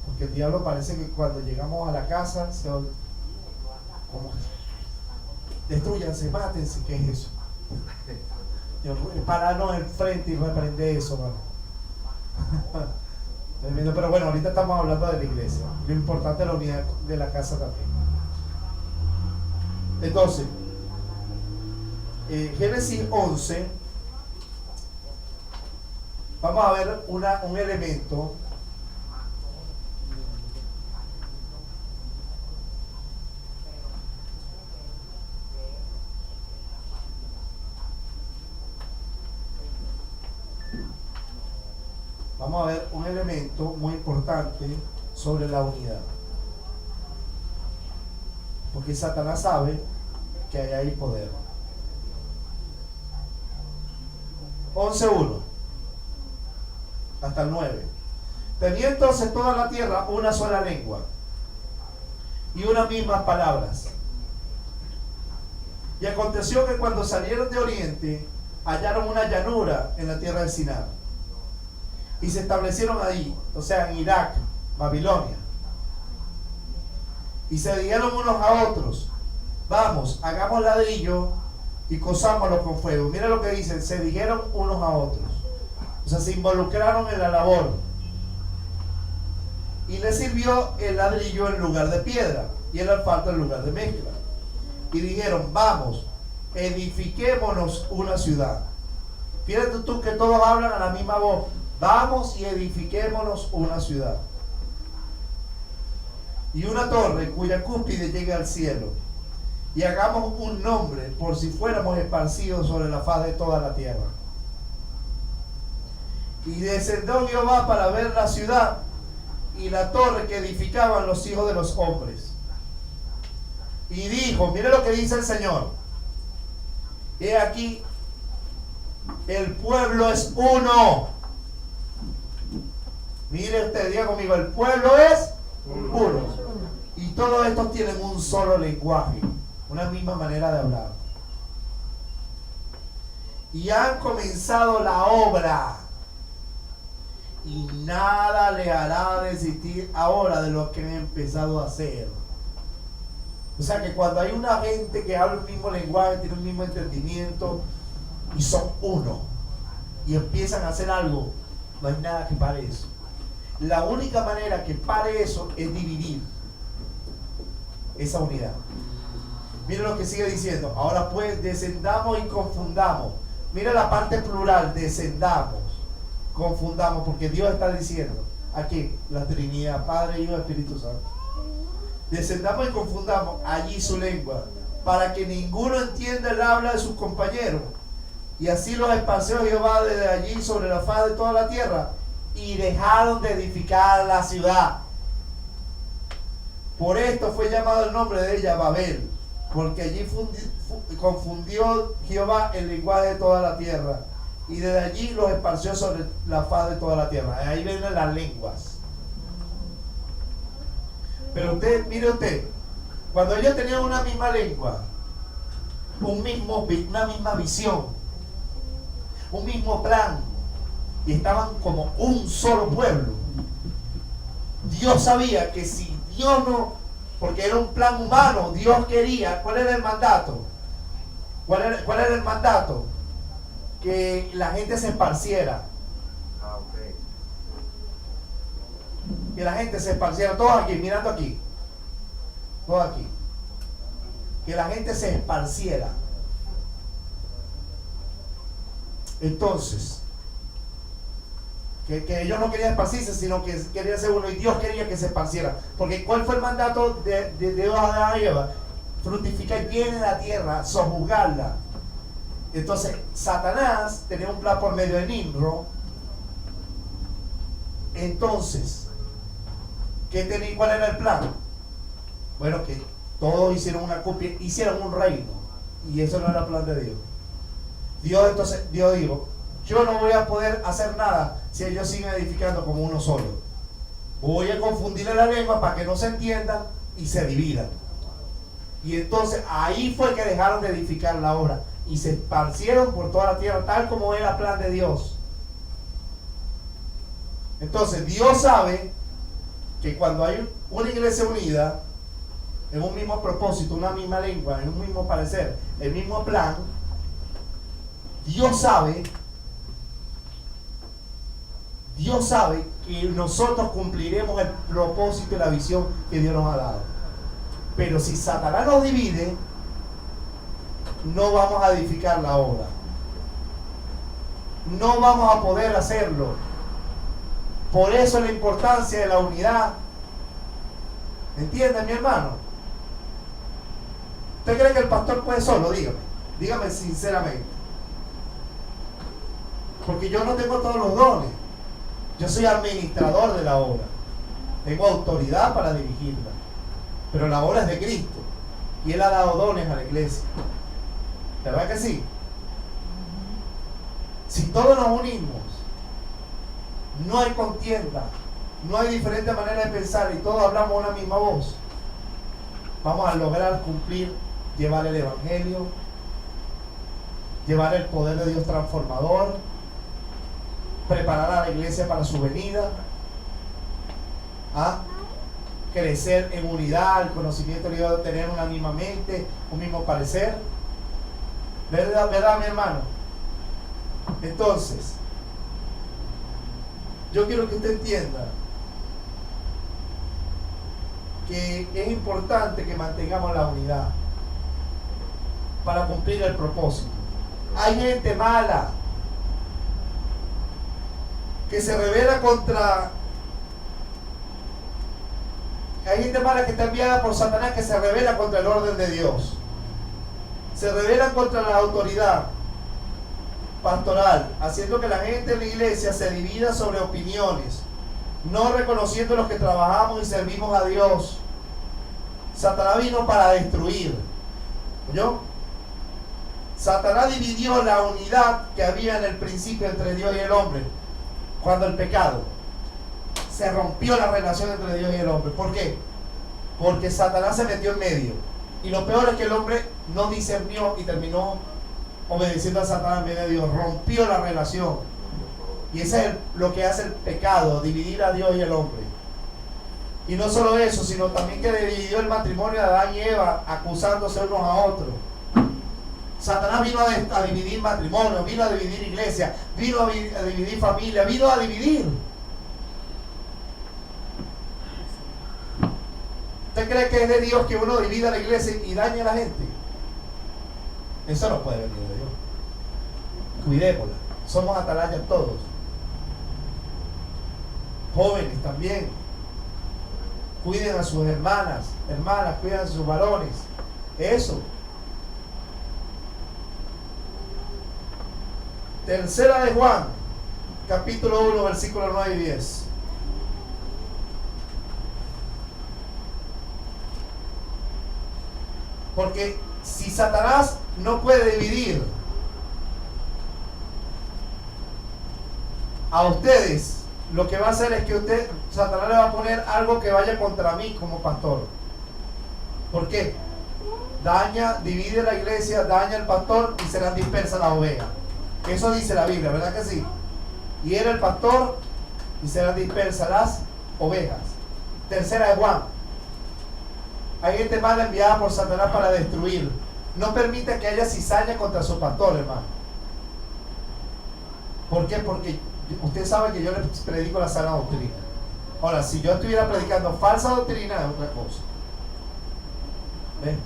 Porque el diablo parece que cuando llegamos a la casa se como destruyanse, mátense. ¿Qué es eso? Pararnos enfrente y reprender eso, hermano. Pero bueno, ahorita estamos hablando de la iglesia. Lo importante es la unidad de la casa también. Entonces, Génesis 11, vamos a ver un elemento muy importante sobre la unidad. Porque Satanás sabe que ahí hay poder. 11:1 hasta el 9. Tenía entonces toda la tierra una sola lengua y unas mismas palabras. Y aconteció que cuando salieron de oriente, hallaron una llanura en la tierra de Sinar. Y se establecieron ahí, o sea, en Irak, Babilonia. Y se dijeron unos a otros: vamos, hagamos ladrillo y cosámoslo con fuego. Mira lo que dicen, se dijeron unos a otros. O sea, se involucraron en la labor. Y les sirvió el ladrillo en lugar de piedra y el asfalto en lugar de mezcla. y dijeron, vamos, edifiquémonos una ciudad. Fíjate tú que todos hablan a la misma voz. Vamos y edifiquémonos una ciudad. Y una torre cuya cúspide llegue al cielo. Y hagamos un nombre por si fuéramos esparcidos sobre la faz de toda la tierra. Y descendió Jehová para ver la ciudad y la torre que edificaban los hijos de los hombres. Y dijo, mire lo que dice el Señor. He aquí, el pueblo es uno. Mire usted, diga conmigo, el pueblo es uno. Y todos estos tienen un solo lenguaje, una misma manera de hablar. Y han comenzado la obra. Y nada le hará desistir ahora de lo que han empezado a hacer. O sea que cuando hay una gente que habla el mismo lenguaje, tiene un mismo entendimiento y son uno y empiezan a hacer algo, no hay nada que pare eso. La única manera que pare eso es dividir esa unidad. Miren lo que sigue diciendo. Ahora pues descendamos y confundamos. Mira la parte plural, descendamos, confundamos, porque Dios está diciendo aquí la Trinidad, Padre, Hijo y Espíritu Santo. Descendamos y confundamos allí su lengua, para que ninguno entienda el habla de sus compañeros. Y así los esparció Jehová desde allí sobre la faz de toda la tierra, y dejaron de edificar la ciudad. Por esto fue llamado el nombre de ella Babel, porque allí confundió Jehová el lenguaje de toda la tierra, y desde allí los esparció sobre la faz de toda la tierra. Ahí vienen las lenguas. Pero usted, mire usted, cuando ellos tenían una misma lengua, una misma visión, un mismo plan, y estaban como un solo pueblo, Dios sabía que si Dios no, porque era un plan humano, Dios quería, ¿cuál era el mandato? ¿Cuál era el mandato? Que la gente se esparciera. Que la gente se esparciera, todos aquí, mirando aquí, todos aquí, que la gente se esparciera. Entonces, que ellos no querían esparcirse, sino que querían ser uno, y Dios quería que se esparciera. Porque ¿cuál fue el mandato de Dios a Eva? Fructificar bien en la tierra, sojuzgarla. Entonces, Satanás tenía un plan por medio de Nimrod. Entonces, ¿cuál era el plan? Bueno, que todos hicieron una copia, hicieron un reino, y eso no era el plan de Dios. Entonces Dios dijo, yo no voy a poder hacer nada si ellos siguen edificando como uno solo. Voy a confundirle la lengua para que no se entiendan y se dividan. Y entonces ahí fue que dejaron de edificar la obra y se esparcieron por toda la tierra, tal como era el plan de Dios. Entonces Dios sabe que cuando hay una iglesia unida en un mismo propósito, una misma lengua, en un mismo parecer, el mismo plan, Dios sabe que nosotros cumpliremos el propósito y la visión que Dios nos ha dado. Pero si Satanás nos divide, no vamos a edificar la obra, no vamos a poder hacerlo. Por eso la importancia de la unidad. ¿Entiende, mi hermano? ¿Usted cree que el pastor puede solo? Dígame sinceramente. Porque yo no tengo todos los dones. Yo soy administrador de la obra. Tengo autoridad para dirigirla. Pero la obra es de Cristo. Y Él ha dado dones a la iglesia. ¿Verdad que sí? Si todos nos unimos, no hay contienda, no hay diferente manera de pensar y todos hablamos una misma voz, vamos a lograr cumplir, llevar el evangelio, llevar el poder de Dios transformador, preparar a la iglesia para su venida, crecer en unidad, el conocimiento de Dios, tener una misma mente, un mismo parecer. ¿Verdad, mi hermano? Entonces, yo quiero que usted entienda que es importante que mantengamos la unidad. para cumplir el propósito. Hay gente mala que se revela contra... Hay gente mala que está enviada por Satanás que se revela contra el orden de Dios. Se rebelan contra la autoridad pastoral, haciendo que la gente en la iglesia se divida sobre opiniones, no reconociendo los que trabajamos y servimos a Dios. Satanás vino para destruir. ¿Oyó? Satanás dividió la unidad que había en el principio entre Dios y el hombre cuando el pecado se rompió la relación entre Dios y el hombre. ¿Por qué? Porque Satanás se metió en medio. Y lo peor es que el hombre no discernió y terminó obedeciendo a Satanás en vez de Dios. Rompió la relación. Y ese es lo que hace el pecado, dividir a Dios y el hombre. Y no solo eso, sino también que dividió el matrimonio de Adán y Eva, acusándose unos a otros. Satanás vino a dividir matrimonio, vino a dividir iglesia, vino a dividir familia, vino a dividir. ¿Usted cree que es de Dios que uno divida la iglesia y dañe a la gente? Eso no puede venir de Dios. Cuidémosla. Somos atalayas todos. Jóvenes también. Cuiden a sus hermanas, cuiden a sus varones. Eso. Tercera de Juan, capítulo 1, versículos 9 y 10. Porque si Satanás no puede dividir a ustedes, lo que va a hacer es que Satanás le va a poner algo que vaya contra mí como pastor. ¿Por qué? Divide la iglesia, daña al pastor y serán dispersas las ovejas. Eso dice la Biblia, ¿verdad que sí? Y era el pastor y serán dispersas las ovejas. Tercera de Juan. Hay gente mala enviada por Satanás para destruir. No permita que haya cizaña contra su pastor, hermano. ¿Por qué? Porque usted sabe que yo le predico la sana doctrina. Ahora, si yo estuviera predicando falsa doctrina, es otra cosa. ¿Ven?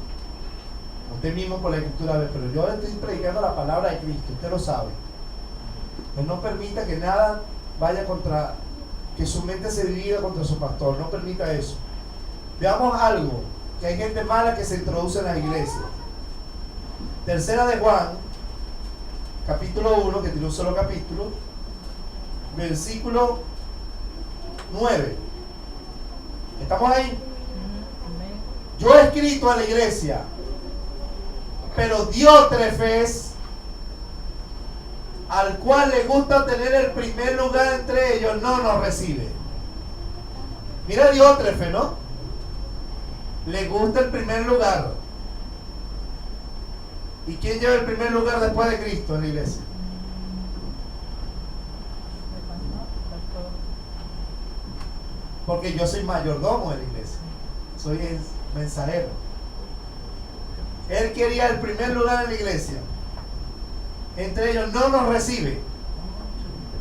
Usted mismo por la escritura ve, pero yo estoy predicando la palabra de Cristo, usted lo sabe. Pues no permita que nada vaya contra, que su mente se divida contra su pastor, no permita eso. Veamos algo, que hay gente mala que se introduce en las iglesias. Tercera de Juan, capítulo 1, que tiene un solo capítulo, versículo 9. ¿Estamos ahí? Yo he escrito a la iglesia, pero Diótrefes, al cual le gusta tener el primer lugar entre ellos, no nos recibe. Mira Diótrefes, ¿no? Le gusta el primer lugar. ¿Y quién lleva el primer lugar después de Cristo en la iglesia? Porque yo soy mayordomo de la iglesia. Soy el mensajero. Él quería el primer lugar en la iglesia. Entre ellos no nos recibe.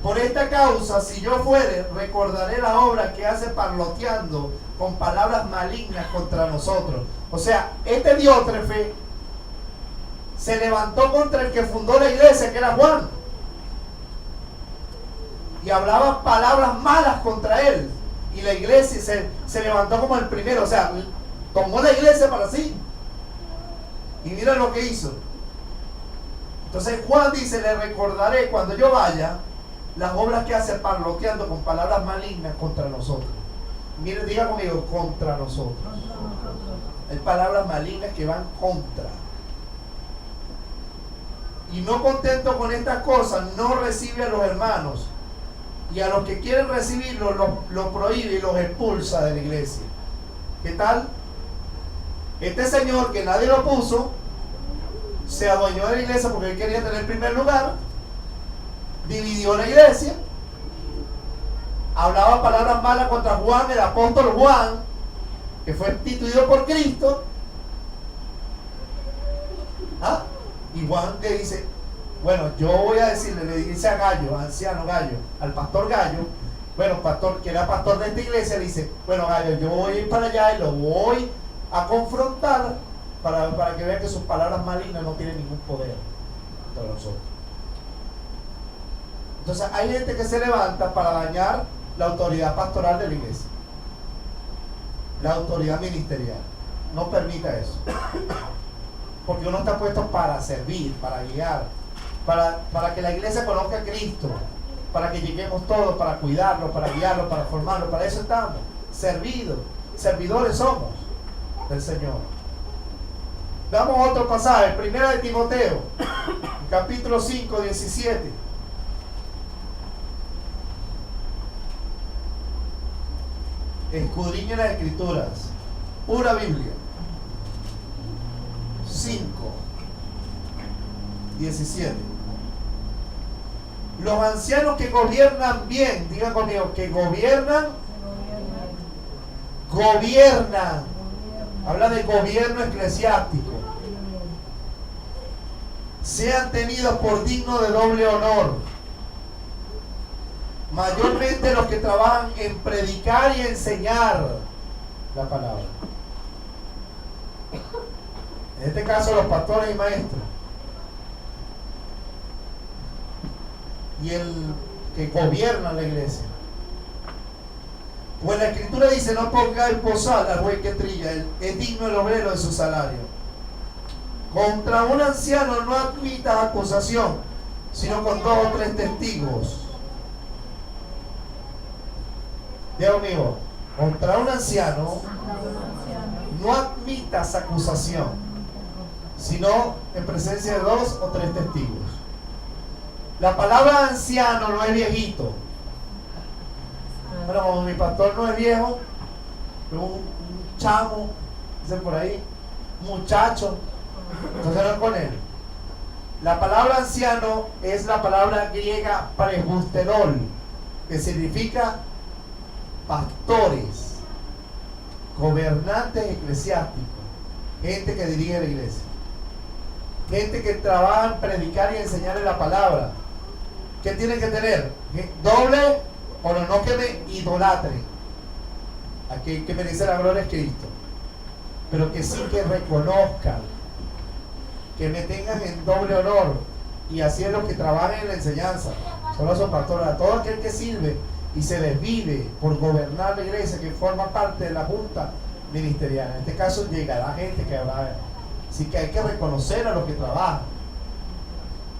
Por esta causa, si yo fuere, recordaré la obra que hace parloteando con palabras malignas contra nosotros. O sea, este Diótrefe se levantó contra el que fundó la iglesia, que era Juan, y hablaba palabras malas contra él. Y la iglesia se levantó como el primero. O sea, tomó la iglesia para sí. Y mira lo que hizo. Entonces Juan dice, le recordaré cuando yo vaya las obras que hace parloteando con palabras malignas contra nosotros. Mire, diga conmigo, contra nosotros. Hay palabras malignas que van contra. Y no contento con estas cosas, no recibe a los hermanos. Y a los que quieren recibirlo, los prohíbe y los expulsa de la iglesia. ¿Qué tal? Este señor que nadie lo puso, se adueñó de la iglesia porque él quería tener el primer lugar, dividió la iglesia, hablaba palabras malas contra Juan, el apóstol Juan, que fue instituido por Cristo. ¿Ah? Y Juan que dice, bueno, yo voy a decirle, le dice a Gallo, anciano Gallo, al pastor Gallo, bueno, pastor, que era pastor de esta iglesia, dice, bueno Gallo, yo voy a ir para allá y lo voy a confrontar para que vean que sus palabras malignas no tienen ningún poder contra nosotros. Entonces hay gente que se levanta para dañar la autoridad pastoral de la iglesia, la autoridad ministerial. No permita eso, porque uno está puesto para servir, para guiar, para que la iglesia conozca a Cristo, para que lleguemos todos, para cuidarlo, para guiarlo, para formarlo. Para eso estamos, servidores somos del Señor. Damos otro pasaje, 1 de Timoteo, capítulo 5, 17. Escudriñen las Escrituras, pura Biblia. 5, 17. Los ancianos que gobiernan bien, digan conmigo, que gobiernan. Habla de gobierno eclesiástico. Sean tenidos por dignos de doble honor, mayormente los que trabajan en predicar y enseñar la palabra. En este caso los pastores y maestros. Y el que gobierna la iglesia. Pues la escritura dice: no pongáis bozal al buey que trilla, es digno el obrero de su salario. Contra un anciano no admitas acusación, sino con 2 o 3 testigos. Dios mío, contra un anciano no admitas acusación, sino en presencia de 2 o 3 testigos. La palabra anciano no es viejito. Bueno, como mi pastor no es viejo, pero un chamo, dice por ahí, un muchacho, entonces no es con él. La palabra anciano es la palabra griega presbuterol, que significa pastores, gobernantes eclesiásticos, gente que dirige la iglesia, gente que trabaja en predicar y enseñar la palabra. ¿Qué tienen que tener? Doble honor, no que me idolatren, aquí que merece la gloria es Cristo, pero que sí que reconozcan, que me tengan en doble honor. Y así es los que trabajan en la enseñanza, son los pastores. A todo aquel que sirve y se desvive por gobernar la iglesia, que forma parte de la junta ministerial. En este caso llegará gente que habrá. Así que hay que reconocer a los que trabajan,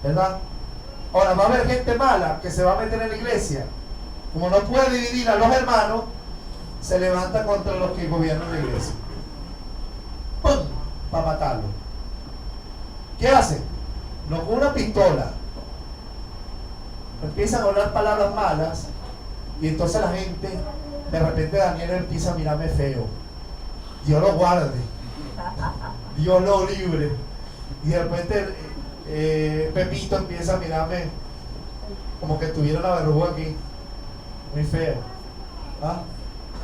¿verdad? Ahora va a haber gente mala que se va a meter en la iglesia. Como no puede dividir a los hermanos, se levanta contra los que gobiernan la iglesia. ¡Pum! Para matarlo. ¿Qué hacen? No con una pistola. Empiezan a hablar palabras malas. Y entonces la gente, de repente Daniel empieza a mirarme feo. Dios lo guarde, Dios lo libre. Y de repente Pepito empieza a mirarme como que tuviera una verruga aquí, muy feo. ¿Ah?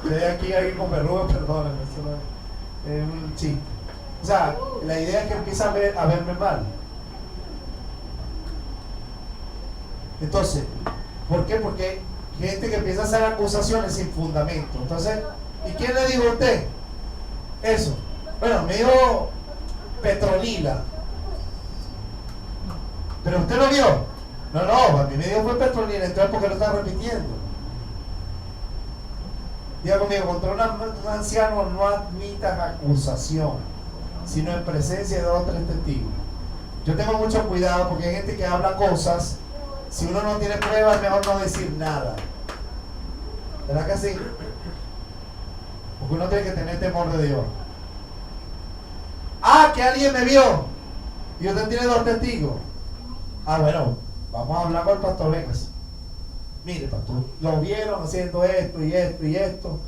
Si hay aquí alguien con verruga, perdónenme, eso no es un chiste. O sea, la idea es que empieza a verme mal. Entonces, ¿por qué? Porque hay gente que empieza a hacer acusaciones sin fundamento. Entonces, ¿y quién le dijo a usted eso? Bueno, me dijo Petronila. ¿Pero usted lo vio? No, a mí me dijo fue Petronila. Entonces, ¿por qué lo está repitiendo? Diga conmigo, contra un anciano no admitas acusación, sino en presencia de 2 o 3 testigos. Yo tengo mucho cuidado porque hay gente que habla cosas. Si uno no tiene pruebas, es mejor no decir nada. ¿Verdad que sí? Porque uno tiene que tener temor de Dios. Ah, que alguien me vio y usted tiene 2 testigos. Ah, bueno, vamos a hablar con el pastor Vegas. Mire, pastor, lo vieron haciendo esto y esto y esto,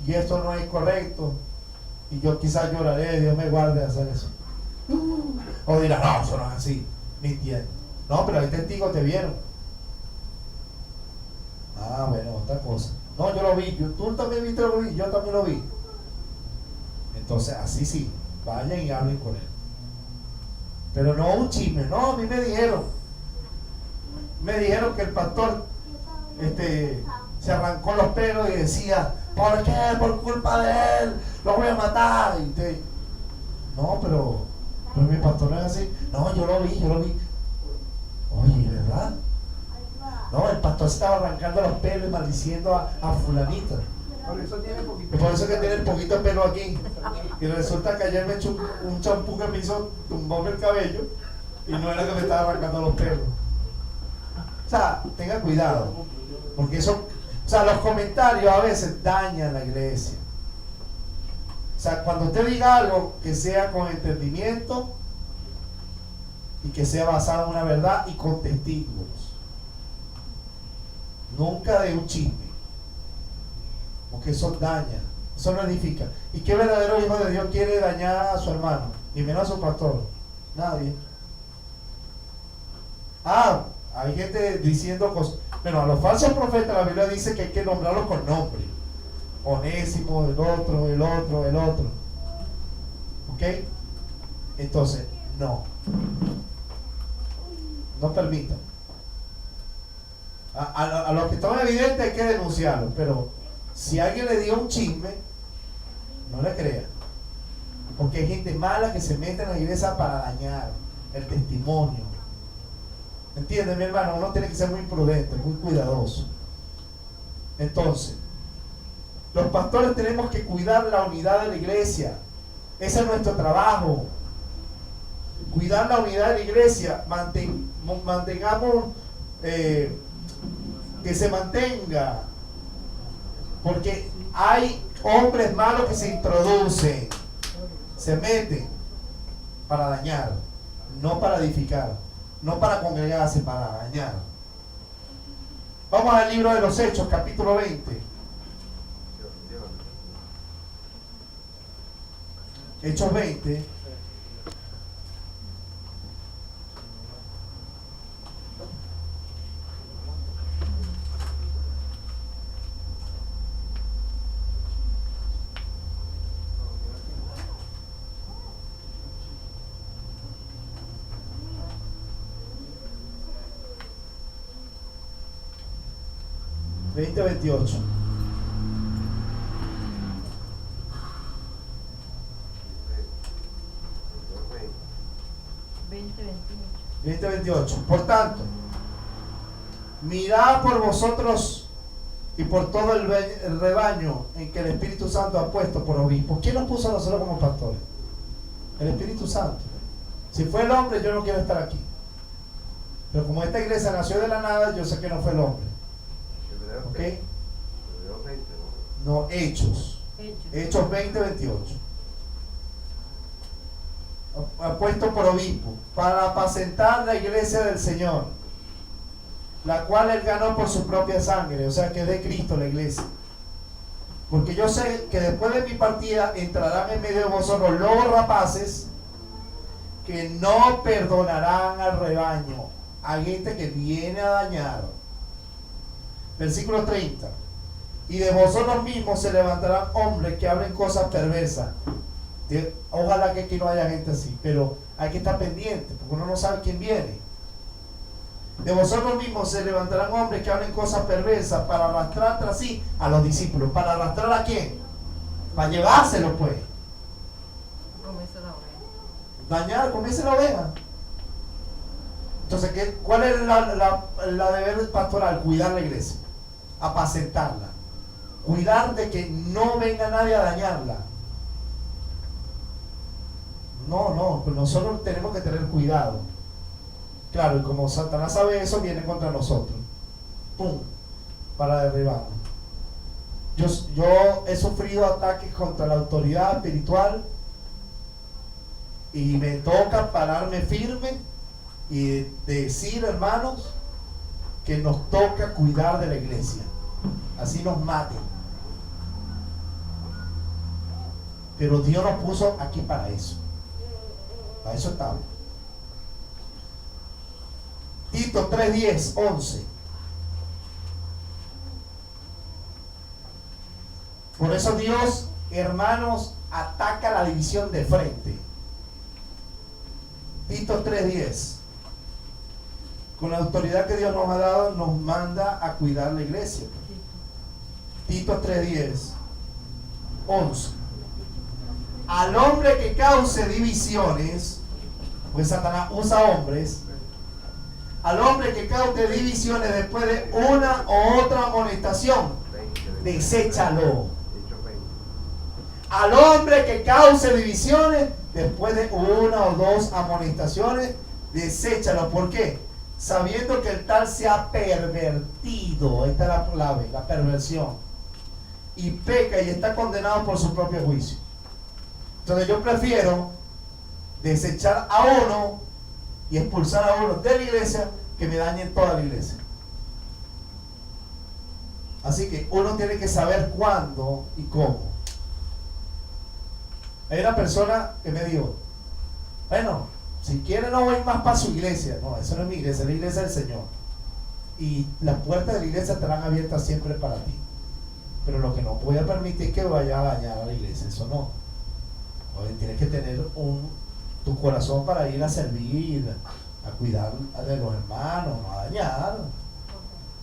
y esto no es correcto, y yo quizás lloraré, Dios me guarde de hacer eso. O dirá, no, eso no es así, mintiendo. No, pero hay testigos, te vieron. Ah, bueno, otra cosa. No, yo lo vi, tú también viste lo que vi, yo también lo vi. Entonces, así sí, vayan y hablen con él. Pero no un chisme, no, a mí me dijeron que el pastor se arrancó los pelos y decía, ¿por qué? Por culpa de él, lo voy a matar. No, pero mi pastor no es así. No, yo lo vi. Oye, ¿verdad? No, el pastor estaba arrancando los pelos y maldiciendo a fulanita. Por eso tiene Y poquito. por eso que tiene el poquito de pelo aquí. Y resulta que ayer me echó un champú que me hizo tumbarme el cabello y no era que me estaba arrancando los pelos. O sea, tenga cuidado. Porque eso, o sea, los comentarios a veces dañan la iglesia. O sea, cuando usted diga algo, que sea con entendimiento y que sea basado en una verdad y con testigos. Nunca de un chisme. Porque eso daña, eso no edifica. ¿Y qué verdadero hijo de Dios quiere dañar a su hermano? Y menos a su pastor. Nadie. Hay gente diciendo cosas. Bueno, a los falsos profetas la Biblia dice que hay que nombrarlos con nombre. Onésimo, el otro. ¿Ok? Entonces, no permitan. A los que están evidentes hay que denunciarlos, pero si alguien le dio un chisme, no le crea. Porque hay gente mala que se mete en la iglesia para dañar el testimonio. ¿Entiendes, mi hermano? Uno tiene que ser muy prudente, muy cuidadoso. Entonces, los pastores tenemos que cuidar la unidad de la iglesia. Ese es nuestro trabajo. Cuidar la unidad de la iglesia. Mantengamos que se mantenga. Porque hay hombres malos que se introducen, se meten para dañar, no para edificar, no para congregarse, para dañar. Vamos al libro de los Hechos, capítulo 20. Hechos 20. Veinte 28. Por tanto, mirad por vosotros y por todo el rebaño en que el Espíritu Santo ha puesto por obispos. ¿Quién nos puso a nosotros como pastores? El Espíritu Santo. Si fue el hombre, yo no quiero estar aquí. Pero como esta iglesia nació de la nada, yo sé que no fue el hombre. ¿Ok? No, Hechos. Hechos 20, 28. Ha puesto por obispo para apacentar la iglesia del Señor, la cual él ganó por su propia sangre, o sea que es de Cristo la iglesia. Porque yo sé que después de mi partida entrarán en medio de vosotros lobos rapaces que no perdonarán al rebaño. Hay gente que viene a dañar. Versículo 30. Y de vosotros mismos se levantarán hombres que hablen cosas perversas. Ojalá que aquí no haya gente así, pero hay que estar pendiente, porque uno no sabe quién viene. De vosotros mismos se levantarán hombres que hablen cosas perversas para arrastrar tras sí a los discípulos. ¿Para arrastrar a quién? Para llevárselo, pues. Comerse la oveja. Dañar, comerse la oveja. Entonces, ¿cuál es la deber pastoral? Cuidar la iglesia, apacentarla, cuidar de que no venga nadie a dañarla. No, pues nosotros tenemos que tener cuidado. Claro, y como Satanás sabe eso, viene contra nosotros. ¡Pum! Para derribarnos. Yo he sufrido ataques contra la autoridad espiritual y me toca pararme firme y decir, hermanos, que nos toca cuidar de la iglesia. Así nos maten. Pero Dios nos puso aquí para eso. Para eso estamos. Tito 3:10, 11. Por eso Dios, hermanos, ataca la división de frente. Tito 3:10. Con la autoridad que Dios nos ha dado, nos manda a cuidar la iglesia. Tito 3:10, 11. al hombre que cause divisiones, pues Satanás usa hombres, al hombre que cause divisiones después de una o otra amonestación, deséchalo. Al hombre que cause divisiones después de una o dos amonestaciones, deséchalo. ¿Por qué? Sabiendo que el tal se ha pervertido, esta es la clave, la perversión, y peca y está condenado por su propio juicio. Entonces yo prefiero desechar a uno y expulsar a uno de la iglesia que me dañen toda la iglesia. Así que uno tiene que saber cuándo y cómo. Hay una persona que me dijo, bueno, si quiere no voy más para su iglesia. No, eso no es mi iglesia, es la iglesia del Señor. Y las puertas de la iglesia estarán abiertas siempre para ti. Pero lo que no voy a permitir es que vaya a dañar a la iglesia, eso no. Oye, tienes que tener tu corazón para ir a servir, a cuidar de los hermanos, no a dañar.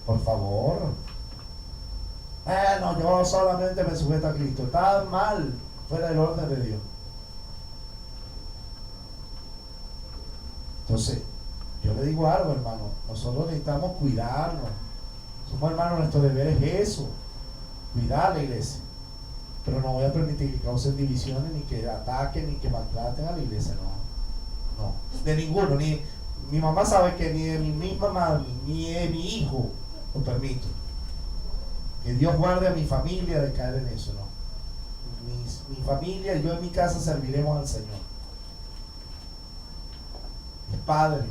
Por favor. No, yo solamente me sujeto a Cristo. Está mal, fuera del orden de Dios. Entonces, yo le digo algo, hermano. Nosotros necesitamos cuidarnos. Somos hermanos, nuestro deber es eso. Cuidar la iglesia. Pero no voy a permitir que causen divisiones, ni que ataquen, ni que maltraten a la iglesia. No. No. De ninguno. Ni mi mamá sabe que ni de mi misma madre, ni de mi hijo lo permito. Que Dios guarde a mi familia de caer en eso, no. Mi familia y yo en mi casa serviremos al Señor. Mi padre,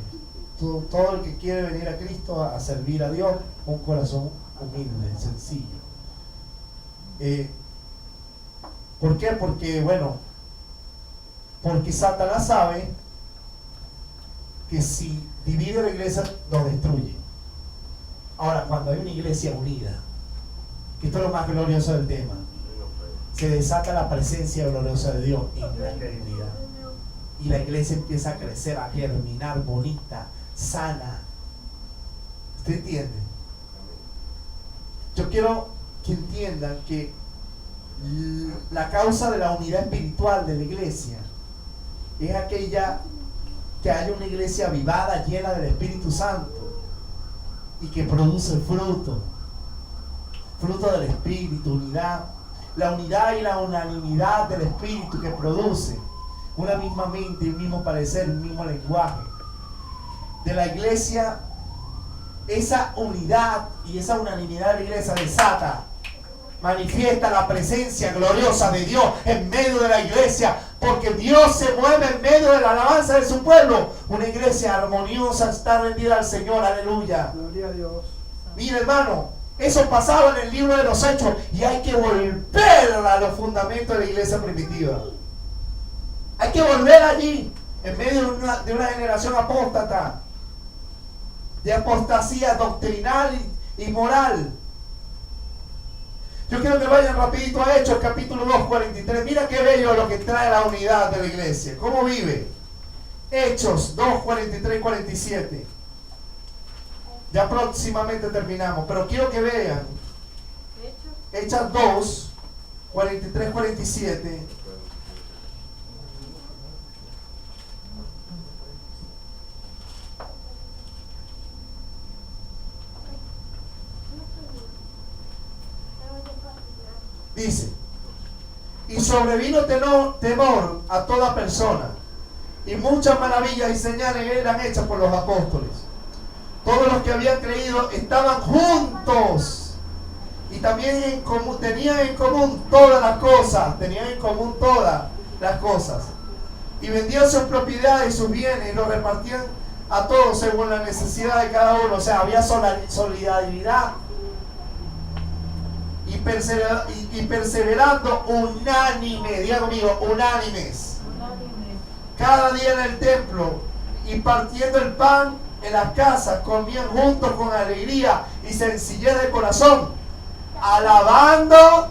todo el que quiere venir a Cristo a servir a Dios, con un corazón humilde, sencillo. ¿Por qué? Porque Satanás sabe que si divide la iglesia, nos destruye. Ahora, cuando hay una iglesia unida, que esto es lo más glorioso del tema, se desata la presencia gloriosa de Dios en la unidad. Y la iglesia empieza a crecer, a germinar, bonita, sana. ¿Usted entiende? Yo quiero que entiendan que la causa de la unidad espiritual de la iglesia es aquella que haya una iglesia avivada, llena del Espíritu Santo y que produce fruto del Espíritu, unidad. La unidad y la unanimidad del Espíritu que produce una misma mente, un mismo parecer, un mismo lenguaje. De la iglesia, esa unidad y esa unanimidad de la iglesia desata, manifiesta la presencia gloriosa de Dios en medio de la iglesia, porque Dios se mueve en medio de la alabanza de su pueblo. Una iglesia armoniosa está rendida al Señor, aleluya. Gloria a Dios. Mira, hermano, eso pasaba en el libro de los Hechos y hay que volver a los fundamentos de la iglesia primitiva. Hay que volver allí, en medio de una generación apóstata, de apostasía doctrinal y moral. Yo quiero que vayan rapidito a Hechos, capítulo 2, 43. Mira qué bello lo que trae la unidad de la iglesia. ¿Cómo vive? Hechos 2, 43 y 47. Ya próximamente terminamos, pero quiero que vean Hechos 2, 43, 47. Dice, y sobrevino temor a toda persona, y muchas maravillas y señales eran hechas por los apóstoles. Todos los que habían creído estaban juntos y también tenían en común todas las cosas. Y vendían sus propiedades y sus bienes y los repartían a todos según la necesidad de cada uno. O sea, había solidaridad. Y perseverando unánime, diga conmigo, unánimes, cada día en el templo y partiendo el pan en las casas, comían juntos con alegría y sencillez de corazón, alabando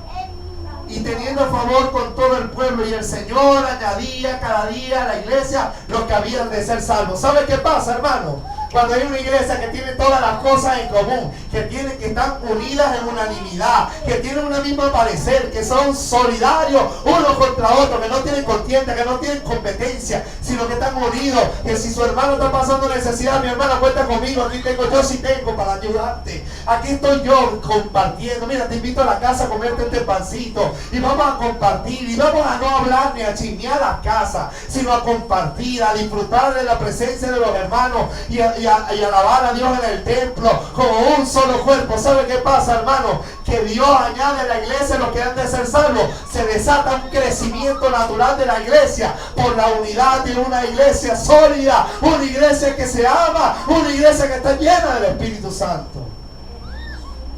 y teniendo favor con todo el pueblo, y el Señor añadía cada día a la iglesia los que habían de ser salvos. ¿Sabe qué pasa, hermano? Cuando hay una iglesia que tiene todas las cosas en común, que están unidas en unanimidad, que tienen un mismo parecer, que son solidarios unos contra otros, que no tienen contienda, que no tienen competencia, sino que están unidos, que si su hermano está pasando necesidad, mi hermana cuenta conmigo, aquí tengo, yo sí tengo para ayudarte. Aquí estoy yo compartiendo. Mira, te invito a la casa a comerte este pancito y vamos a compartir y vamos a no hablar ni a chismear la casa, sino a compartir, a disfrutar de la presencia de los hermanos y alabar a Dios en el templo como un solo cuerpo. ¿Sabe qué pasa, hermano? Que Dios añade a la iglesia los que han de ser salvos. Se desata un crecimiento natural de la iglesia por la unidad de una iglesia sólida, una iglesia que se ama, una iglesia que está llena del Espíritu Santo,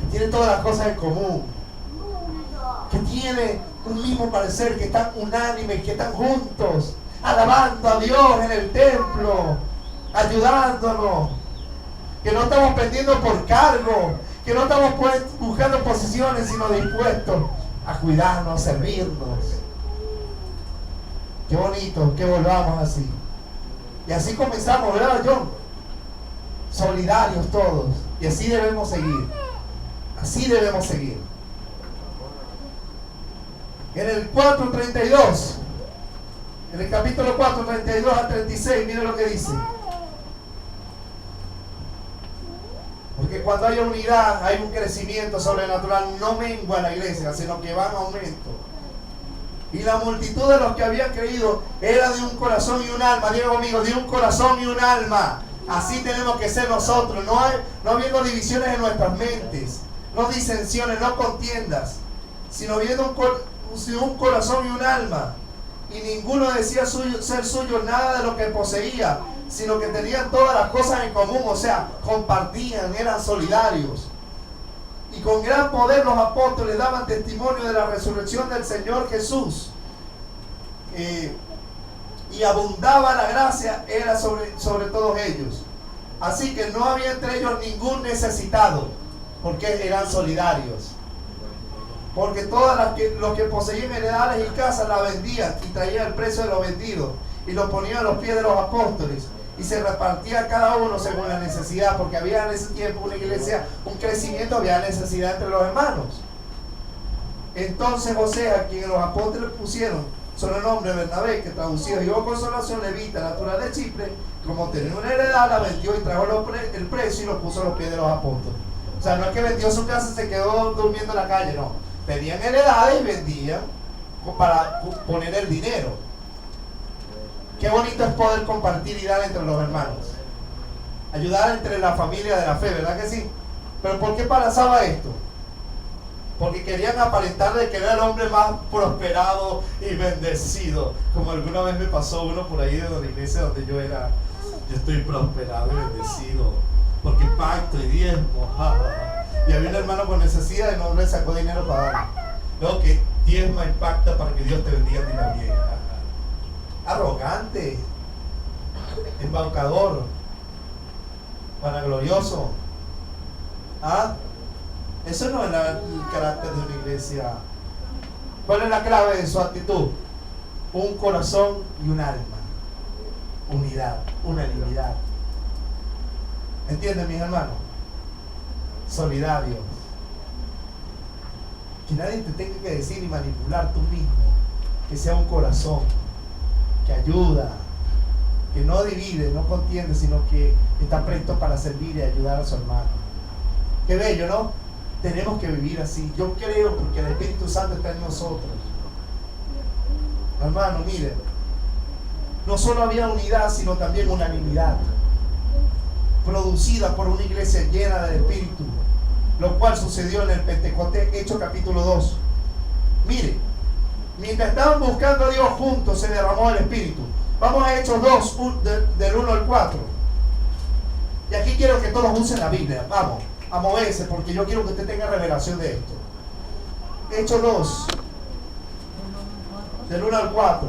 que tiene todas las cosas en común, que tiene un mismo parecer, que están unánimes, que están juntos, alabando a Dios en el templo, ayudándonos, que no estamos pendiendo por cargo, que no estamos buscando posiciones, sino dispuestos a cuidarnos, a servirnos. Qué bonito que volvamos así. Y así comenzamos, ¿verdad, John? Solidarios todos. Y así debemos seguir. Así debemos seguir. En el 4:32, en el capítulo 4, 32 al 36, mire lo que dice. Porque cuando hay unidad, hay un crecimiento sobrenatural, no mengua la iglesia, sino que va en aumento. Y la multitud de los que habían creído era de un corazón y un alma. Diga conmigo, de un corazón y un alma. Así tenemos que ser nosotros. No habiendo divisiones en nuestras mentes, no disensiones, no contiendas, sino viendo un corazón y un alma. Y ninguno decía ser suyo nada de lo que poseía, sino que tenían todas las cosas en común. O sea, compartían, eran solidarios. Y con gran poder los apóstoles daban testimonio de la resurrección del Señor Jesús. Y abundaba la gracia, era sobre todos ellos. Así que no había entre ellos ningún necesitado, porque eran solidarios. Porque todos los que poseían heredades y casas la vendían y traían el precio de los vendidos y lo ponían a los pies de los apóstoles. Y se repartía cada uno según la necesidad, porque había en ese tiempo una iglesia, un crecimiento, había necesidad entre los hermanos. Entonces José, a quien los apóstoles pusieron sobre el nombre de Bernabé, que traducido dio consolación, levita, natural de Chipre, como tenía una heredad, la vendió y trajo el precio y lo puso a los pies de los apóstoles. O sea, no es que vendió su casa y se quedó durmiendo en la calle, no. Tenían heredades y vendían para poner el dinero. Qué bonito es poder compartir y dar entre los hermanos. Ayudar entre la familia de la fe, ¿verdad que sí? Pero ¿por qué pasaba esto? Porque querían aparentar de que era el hombre más prosperado y bendecido. Como alguna vez me pasó uno por ahí de la iglesia donde yo era. Yo estoy prosperado y bendecido, porque pacto y diezmo. Y había un hermano con necesidad y no le sacó dinero para dar. Luego que diezma y pacta para que Dios te bendiga a ti también. Arrogante, embaucador, vanaglorioso. Eso no es el carácter de una iglesia. ¿Cuál es la clave de su actitud? Un corazón y un alma. Unidad, unanimidad. ¿Entienden, mis hermanos? Solidarios. Que nadie te tenga que decir y manipular tú mismo. Que sea un corazón que ayuda, que no divide, no contiende, sino que está presto para servir y ayudar a su hermano. Qué bello, ¿no? Tenemos que vivir así. Yo creo, porque el Espíritu Santo está en nosotros. Hermano, miren, no solo había unidad, sino también unanimidad, producida por una iglesia llena del Espíritu, lo cual sucedió en el Pentecostés, Hechos capítulo 2. Mire, mientras estaban buscando a Dios juntos, se derramó el Espíritu. Vamos a Hechos 2, del 1 al 4. Y aquí quiero que todos usen la Biblia. Vamos, a moverse, porque yo quiero que usted tenga revelación de esto. Hechos 2, del 1 al 4.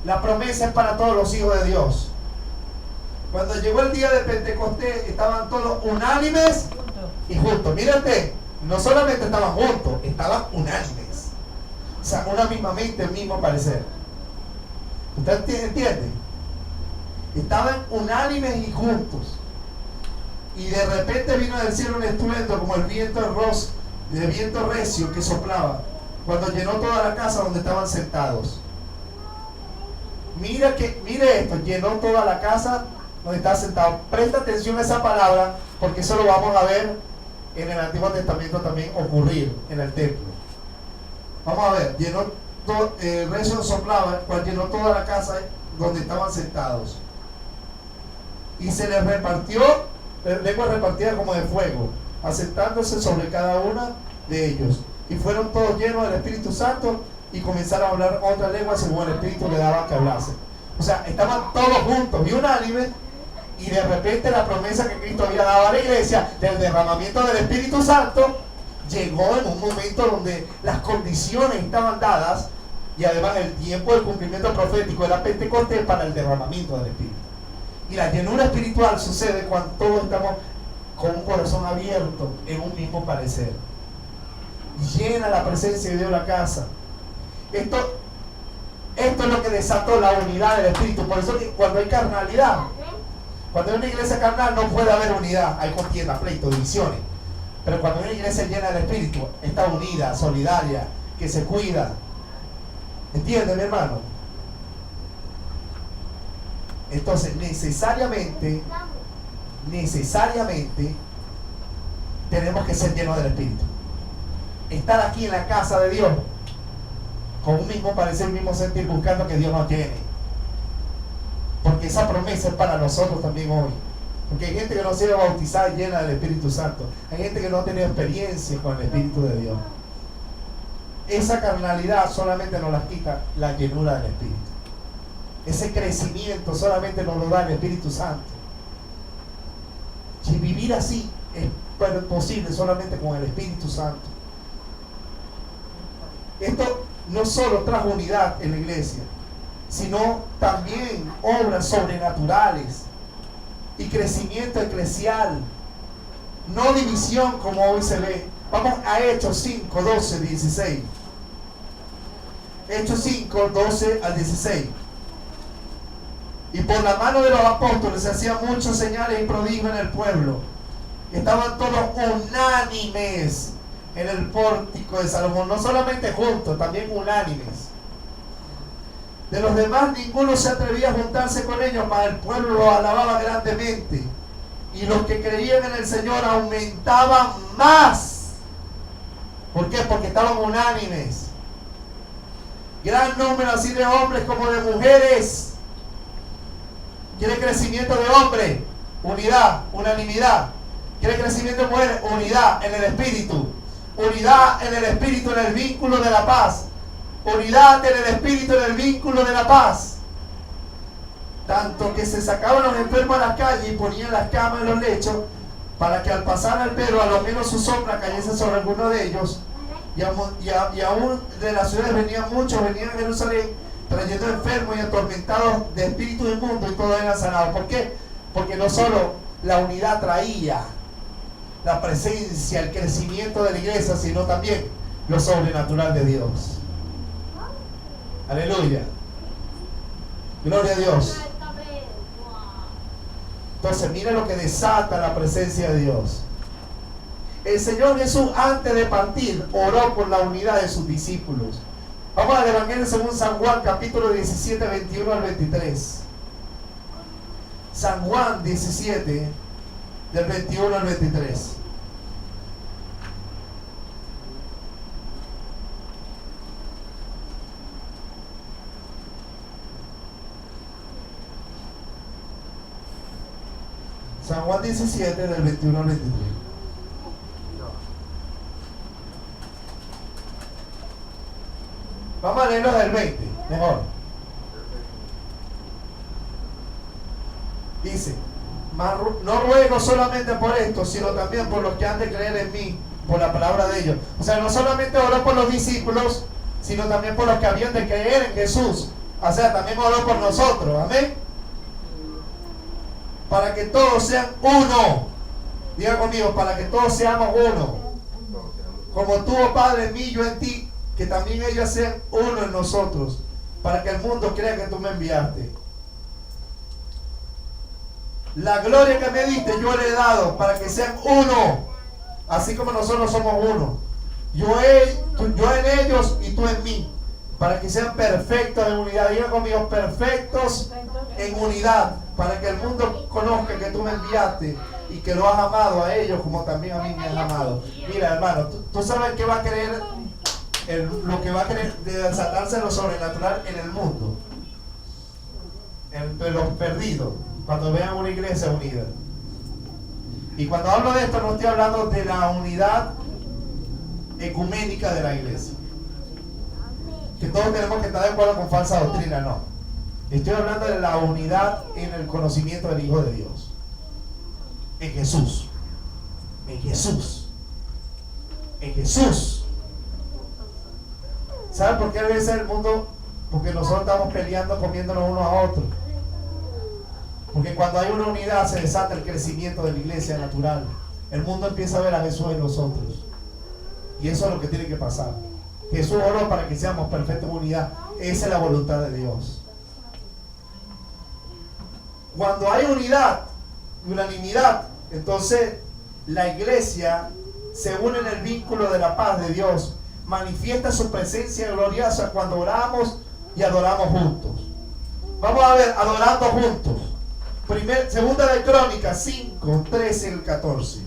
La promesa es para todos los hijos de Dios. Cuando llegó el día de Pentecostés, estaban todos unánimes y juntos. Mírate, no solamente estaban juntos, estaban unánimes. O sea, una misma mente, el mismo parecer. ¿Usted entiende? Estaban unánimes y juntos. Y de repente vino del cielo un estruendo como el viento de viento recio que soplaba, cuando llenó toda la casa donde estaban sentados. Mire esto, llenó toda la casa donde estaban sentados. Presta atención a esa palabra, porque eso lo vamos a ver en el Antiguo Testamento también ocurrir en el templo. Vamos a ver, llenó todo, el recio soplaba, cual llenó toda la casa donde estaban sentados. Y se les repartió lengua repartida como de fuego, asentándose sobre cada una de ellos. Y fueron todos llenos del Espíritu Santo y comenzaron a hablar otra lengua según el Espíritu le daba que hablasen. O sea, estaban todos juntos y unánimes, y de repente la promesa que Cristo había dado a la iglesia del derramamiento del Espíritu Santo llegó en un momento donde las condiciones estaban dadas, y además el tiempo del cumplimiento profético de la Pentecostés para el derramamiento del Espíritu. Y la llenura espiritual sucede cuando todos estamos con un corazón abierto en un mismo parecer. Llena la presencia de Dios la casa. Esto es lo que desató la unidad del Espíritu. Por eso que cuando hay carnalidad, cuando hay una iglesia carnal no puede haber unidad. Hay contienda, pleito, divisiones. Pero cuando hay una iglesia llena del Espíritu, está unida, solidaria, que se cuida. ¿Entiende, mi hermano? Entonces, necesariamente, tenemos que ser llenos del Espíritu. Estar aquí en la casa de Dios, con un mismo parecer, un mismo sentir, buscando que Dios nos llene. Porque esa promesa es para nosotros también hoy. Porque hay gente que no ha sido bautizada y llena del Espíritu Santo. Hay gente que no ha tenido experiencia con el Espíritu de Dios. Esa carnalidad solamente nos la quita la llenura del Espíritu. Ese crecimiento solamente nos lo da el Espíritu Santo. Si vivir así es posible solamente con el Espíritu Santo. Esto no solo trajo unidad en la iglesia, sino también obras sobrenaturales y crecimiento eclesial, no división como hoy se ve. Vamos a Hechos 5, 12, 16. Hechos 5, 12 al 16. Y por la mano de los apóstoles se hacían muchas señales y prodigios en el pueblo. Estaban todos unánimes en el pórtico de Salomón. No solamente juntos, también unánimes. De los demás ninguno se atrevía a juntarse con ellos, mas el pueblo los alababa grandemente. Y los que creían en el Señor aumentaban más. ¿Por qué? Porque estaban unánimes. Gran número así de hombres como de mujeres. ¿Quiere crecimiento de hombre? Unidad, unanimidad. ¿Quiere crecimiento de mujer? Unidad en el Espíritu. Unidad en el Espíritu, en el vínculo de la paz. Unidad en el Espíritu, en el vínculo de la paz. Tanto que se sacaban los enfermos a las calles y ponían las camas en los lechos, para que al pasar al Pedro, a lo menos su sombra cayese sobre alguno de ellos. Y aún de las ciudades venían a Jerusalén, trayendo enfermos y atormentados de espíritu inmundo, y todos eran sanados. ¿Por qué? Porque no solo la unidad traía la presencia, el crecimiento de la iglesia, sino también lo sobrenatural de Dios. Aleluya. Gloria a Dios. Entonces, mira lo que desata la presencia de Dios. El Señor Jesús, antes de partir, oró por la unidad de sus discípulos. Vamos al Evangelio según San Juan, capítulo 17, 21 al 23. San Juan 17, del 21 al 23. San Juan 17, del 21 al 23. Vamos a leerlo del 20, mejor. Dice: no ruego solamente por esto, sino también por los que han de creer en mí, por la palabra de ellos. O sea, no solamente oró por los discípulos, sino también por los que habían de creer en Jesús. O sea, también oró por nosotros. Amén. Para que todos sean uno. Diga conmigo: para que todos seamos uno. Como tú, oh Padre, en mí, yo en ti, que también ellos sean uno en nosotros, para que el mundo crea que tú me enviaste. La gloria que me diste yo le he dado para que sean uno, así como nosotros somos uno. Yo en ellos y tú en mí, para que sean perfectos en unidad. Diga conmigo, perfectos en unidad, para que el mundo conozca que tú me enviaste y que lo has amado a ellos como también a mí me has amado. Mira, hermano, tú sabes que va a querer lo que va a querer desatarse lo sobrenatural en el mundo, entre los perdidos, cuando vean una iglesia unida. Y cuando hablo de esto no estoy hablando de la unidad ecuménica de la iglesia, que todos tenemos que estar de acuerdo con falsa doctrina, no. Estoy hablando de la unidad en el conocimiento del Hijo de Dios, en Jesús, en Jesús, en Jesús. ¿Saben por qué a veces el mundo? Porque nosotros estamos peleando, comiéndonos unos a otros. Porque cuando hay una unidad se desata el crecimiento de la iglesia natural. El mundo empieza a ver a Jesús en nosotros. Y eso es lo que tiene que pasar. Jesús oró para que seamos perfectos en unidad. Esa es la voluntad de Dios. Cuando hay unidad y unanimidad, entonces la iglesia se une en el vínculo de la paz de Dios. Manifiesta su presencia gloriosa cuando oramos y adoramos juntos. Vamos a ver, adorando juntos. Segunda de Crónicas 5, 13 y 14.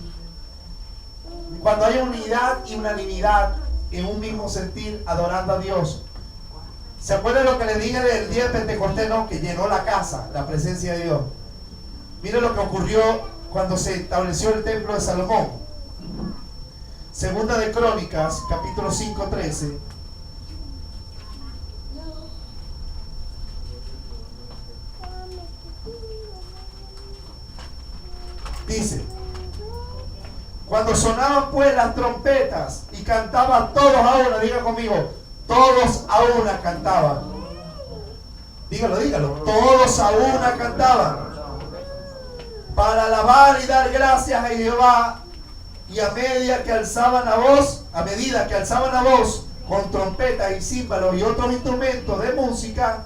Cuando hay unidad y unanimidad en un mismo sentir, adorando a Dios. ¿Se acuerdan lo que le dije del día de Pentecostés? No, que llenó la casa, la presencia de Dios. Miren lo que ocurrió cuando se estableció el templo de Salomón. Segunda de Crónicas, capítulo 5, 13. Dice: cuando sonaban pues las trompetas y cantaban todos a una, diga conmigo, todos a una cantaban. Dígalo, todos a una cantaban. Para alabar y dar gracias a Jehová, y a medida que alzaban la voz con trompetas y címbalos y otros instrumentos de música,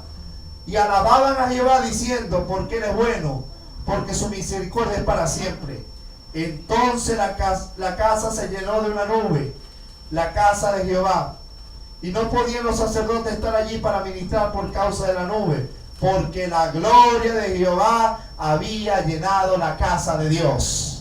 y alababan a Jehová diciendo, porque Él es bueno, porque su misericordia es para siempre. Entonces la casa se llenó de una nube, la casa de Jehová, y no podían los sacerdotes estar allí para ministrar por causa de la nube, porque la gloria de Jehová había llenado la casa de Dios.